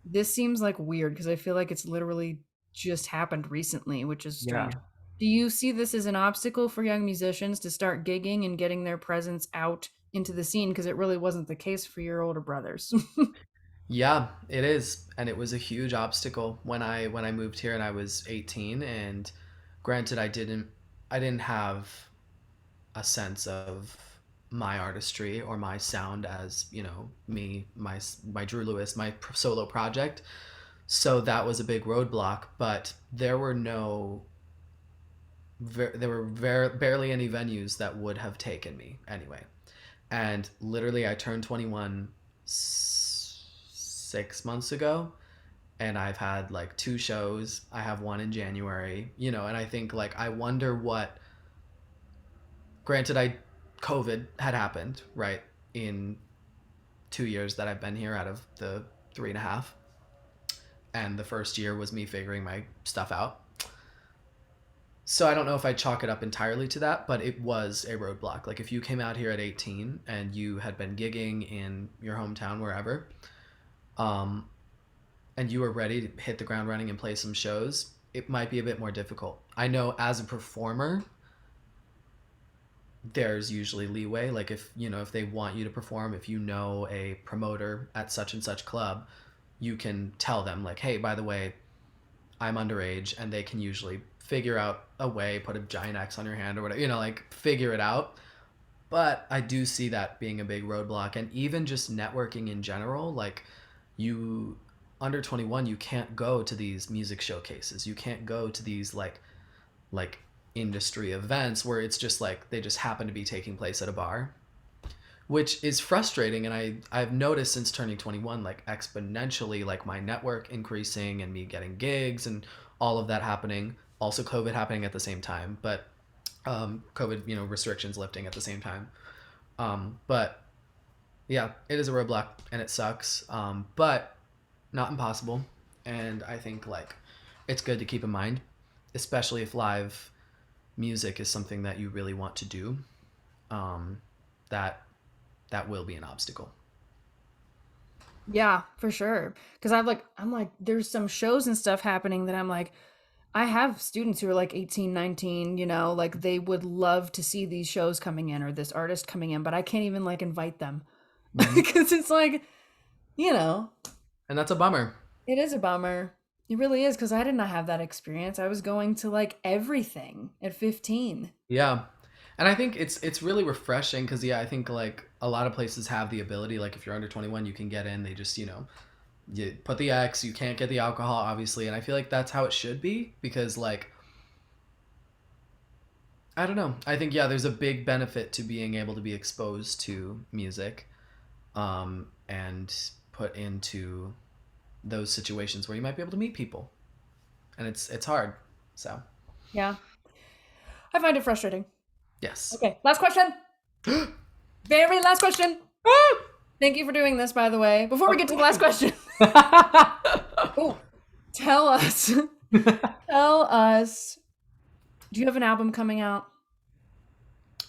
This seems like weird because I feel like it's literally just happened recently, which is strange. Yeah. Do you see this as an obstacle for young musicians to start gigging and getting their presence out into the scene? Because it really wasn't the case for your older brothers. Yeah, it is, and it was a huge obstacle when I moved here and I was 18. And granted, I didn't have a sense of my artistry or my sound as, me, my Drew Lewis, my solo project. So that was a big roadblock, but there were barely any venues that would have taken me anyway. And literally, I turned 21 6 months ago, and I've had like two shows. I have one in January, and I think like I wonder what. Granted, COVID had happened right in 2 years that I've been here out of the 3.5, and the first year was me figuring my stuff out. So I don't know if I chalk it up entirely to that, but it was a roadblock. Like if you came out here at 18 and you had been gigging in your hometown wherever, um, and you were ready to hit the ground running and play some shows, it might be a bit more difficult. I know as a performer, there's usually leeway. Like if they want you to perform, if you know a promoter at such and such club, you can tell them like, hey, by the way, I'm underage, and they can usually figure out a way, put a giant X on your hand or whatever, like figure it out. But I do see that being a big roadblock, and even just networking in general. Like you under 21, you can't go to these music showcases. You can't go to these like industry events where it's just like they just happen to be taking place at a bar, which is frustrating. And I've noticed since turning 21, like exponentially, like my network increasing and me getting gigs and all of that happening. Also COVID happening at the same time, but COVID, restrictions lifting at the same time. But yeah, it is a roadblock and it sucks, but not impossible. And I think like it's good to keep in mind, especially if live music is something that you really want to do. um, that that will be an obstacle. Yeah, for sure. Because I'm like, there's some shows and stuff happening that I'm like, I have students who are like 18, 19, like they would love to see these shows coming in or this artist coming in, but I can't even like invite them Hmm. because it's like, you know, And that's a bummer. it is a bummer. It really is because I did not have that experience. I was going to like everything at 15. Yeah. And I think it's really refreshing because yeah, I think like a lot of places have the ability, like if you're under 21, you can get in. They just, you put the X, you can't get the alcohol, obviously. And I feel like that's how it should be because like I don't know. I think yeah, there's a big benefit to being able to be exposed to music, and put into those situations where you might be able to meet people. And it's hard. So, Yeah, I find it frustrating. yes. Okay, last question. Very last question. Thank you for doing this, by the way. Before we Of get to the last course. question, oh, tell us, tell us, do you have an album coming out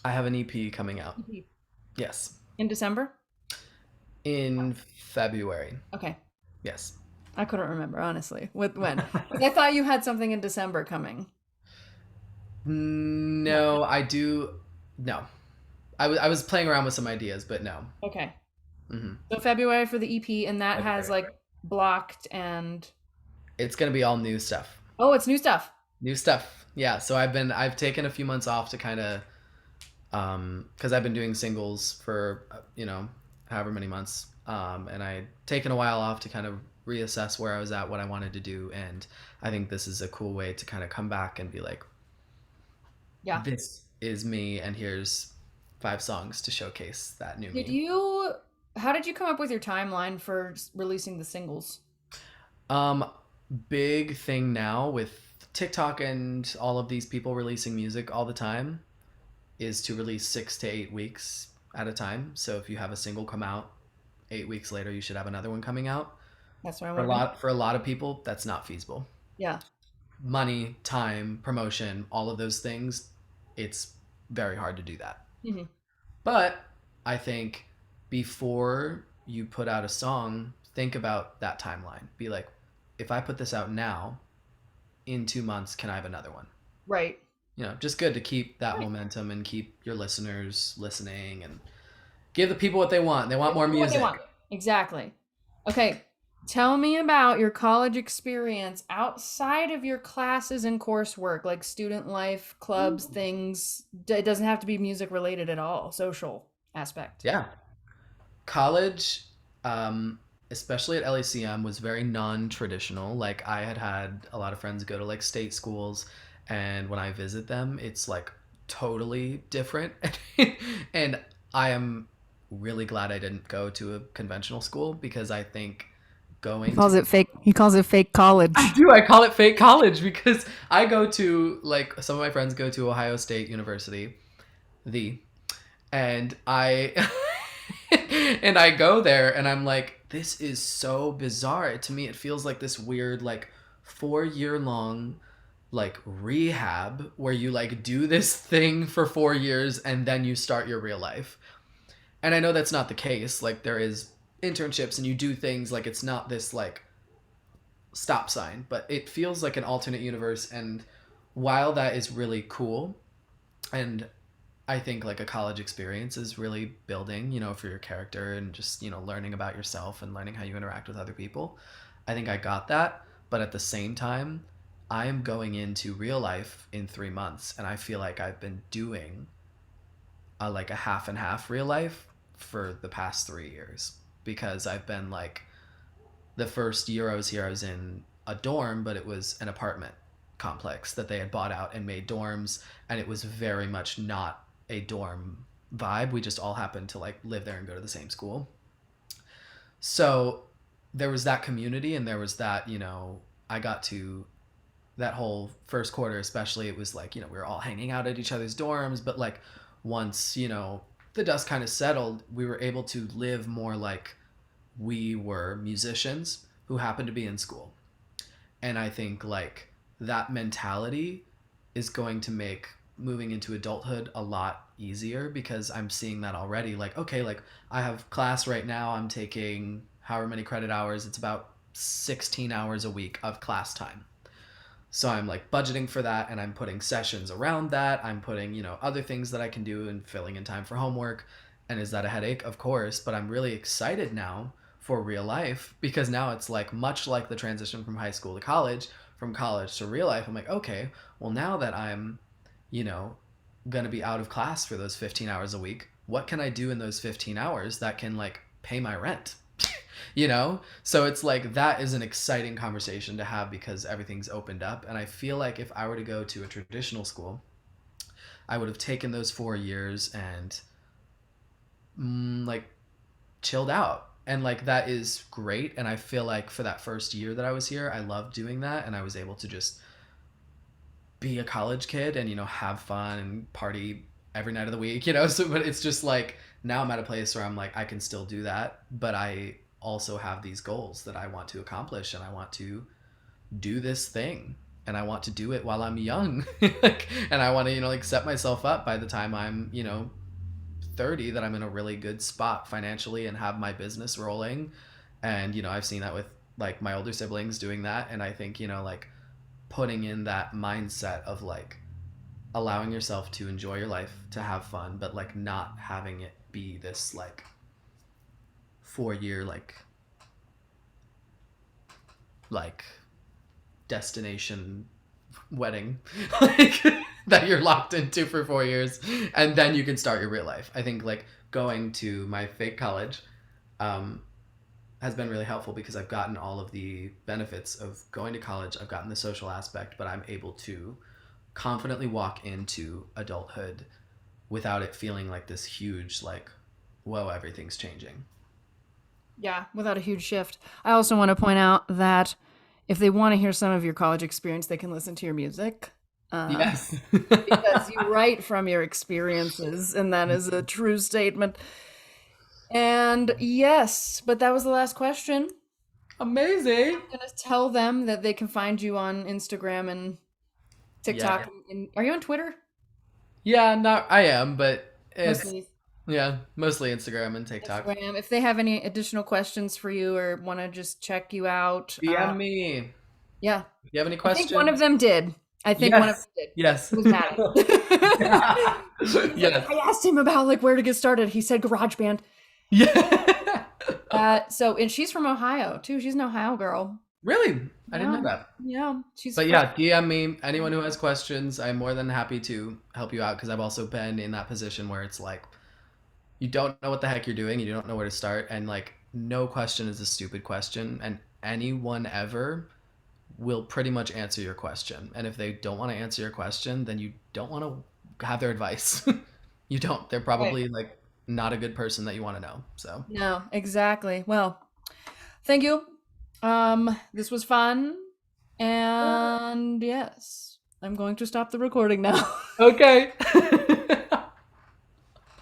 I have an EP coming out. Yes. in December? In February. Okay. Yes. I couldn't remember, honestly, with when. 'Cause I thought you had something in December coming. No. No, I do. No. I was playing around with some ideas, but no. Okay. Hmm. So February for the EP, and that has February. like blocked and It's going to be all new stuff. oh, it's new stuff. New stuff. Yeah. So I've taken a few months off to kind of, because I've been doing singles for, however many months. And I'd taken a while off to kind of reassess where I was at, what I wanted to do. And I think this is a cool way to kind of come back and be like, Yeah. this is me, and here's 5 songs to showcase that new Did me. you? How did you come up with your timeline for releasing the singles? Um, Big thing now with TikTok and all of these people releasing music all the time is to release 6 to 8 weeks at a time. So if you have a single come out, 8 weeks later you should have another one coming out. That's what I For a want to know. lot for a lot of people, that's not feasible. Yeah. Money, time, promotion, all of those things, it's very hard to do that. Hmm. But I think before you put out a song, think about that timeline. Be like, if I put this out now, in 2 months, can I have another one? Right. Just good to keep that Right. momentum and keep your listeners listening and give the people what they want. They want Give more people what they music. want. Exactly. Okay. Tell me about your college experience outside of your classes and coursework, like student life, clubs, things. It doesn't have to be music related at all, social aspect. Yeah. College, especially at LACM, was very non-traditional. Like I had had a lot of friends go to like state schools, and when I visit them, it's like totally different. And I am really glad I didn't go to a conventional school because I think He going to calls it fake. He calls it fake I college. do. I call it fake college because I go to like some of my friends go to Ohio State University, the and I and I go there and I'm like, this is so bizarre. To me, it feels like this weird, like 4 year long like rehab where you like do this thing for 4 years and then you start your real life. And I know that's not the case. Like there is internships and you do things like it's not this like stop sign, but it feels like an alternate universe. And while that is really cool, and I think like a college experience is really building, for your character and just, learning about yourself and learning how you interact with other people. I think I got that. But at the same time, I am going into real life in 3 months. And I feel like I've been doing like a half and half real life for the past 3 years because I've been like, the first year I was here, I was in a dorm, but it was an apartment complex that they had bought out and made dorms, and it was very much not a dorm vibe. We just all happened to like live there and go to the same school. So there was that community, and there was that, I got to that whole first quarter, especially, it was like, we were all hanging out at each other's dorms, but like once, the dust kind of settled, we were able to live more like we were musicians who happened to be in school. And I think like that mentality is going to make moving into adulthood a lot easier because I'm seeing that already. Like, okay, like I have class right now, I'm taking however many credit hours, it's about 16 hours a week of class time. So I'm like budgeting for that and I'm putting sessions around that. I'm putting, other things that I can do and filling in time for homework. And is that a headache? Of course, but I'm really excited now for real life because now it's like much like the transition from high school to college, from college to real life. I'm like, okay, well now that I'm, you know, going to be out of class for those 15 hours a week, what can I do in those 15 hours that can like pay my rent? So it's like that is an exciting conversation to have because everything's opened up. And I feel like if I were to go to a traditional school, I would have taken those 4 years and like chilled out. And like that is great. And I feel like for that first year that I was here, I loved doing that. And I was able to just be a college kid and, have fun and party every night of the week. So, but it's just like now I'm at a place where I'm like, I can still do that. But I also have these goals that I want to accomplish and I want to do this thing and I want to do it while I'm young. And I want to, like set myself up by the time I'm, 30 that I'm in a really good spot financially and have my business rolling. And, I've seen that with like my older siblings doing that. And I think, like putting in that mindset of like allowing yourself to enjoy your life, to have fun, but like not having it be this like 4 year like destination wedding like that you're locked into for 4 years and then you can start your real life. I think like going to my fake college um, has been really helpful because I've gotten all of the benefits of going to college. I've gotten the social aspect, but I'm able to confidently walk into adulthood without it feeling like this huge like, whoa, everything's changing. Yeah, without a huge shift. I also want to point out that if they want to hear some of your college experience, they can listen to your music. Yes. Because you write from your experiences, and that is a true statement. And yes, but that was the last question. Amazing. I'm gonna tell them that they can find you on Instagram and Yeah. TikTok. Are you on Twitter? Yeah, not I am, but it's Mostly yeah, mostly Instagram and TikTok. Instagram. If they have any additional questions for you or want to just check you out, DM me. yeah, If you have any I think one of questions? them did. I think one of Yes. them did. Yes. He was mad at me. He's like, Yes. I asked him about like where to get started. He said GarageBand. Yeah. And she's from Ohio too. She's an Ohio girl. Really? I didn't Yeah, know that. yeah. She's But from. yeah, DM me. Anyone who has questions, I'm more than happy to help you out because I've also been in that position where it's like you don't know what the heck you're doing, you don't know where to start, and like no question is a stupid question, and anyone ever will pretty much answer your question. And if they don't want to answer your question, then you don't want to have their advice. You don't. They're Right. probably like not a good person that you want to know. So, No, exactly. Well, thank you. This was fun. And yes, I'm going to stop the recording now. okay.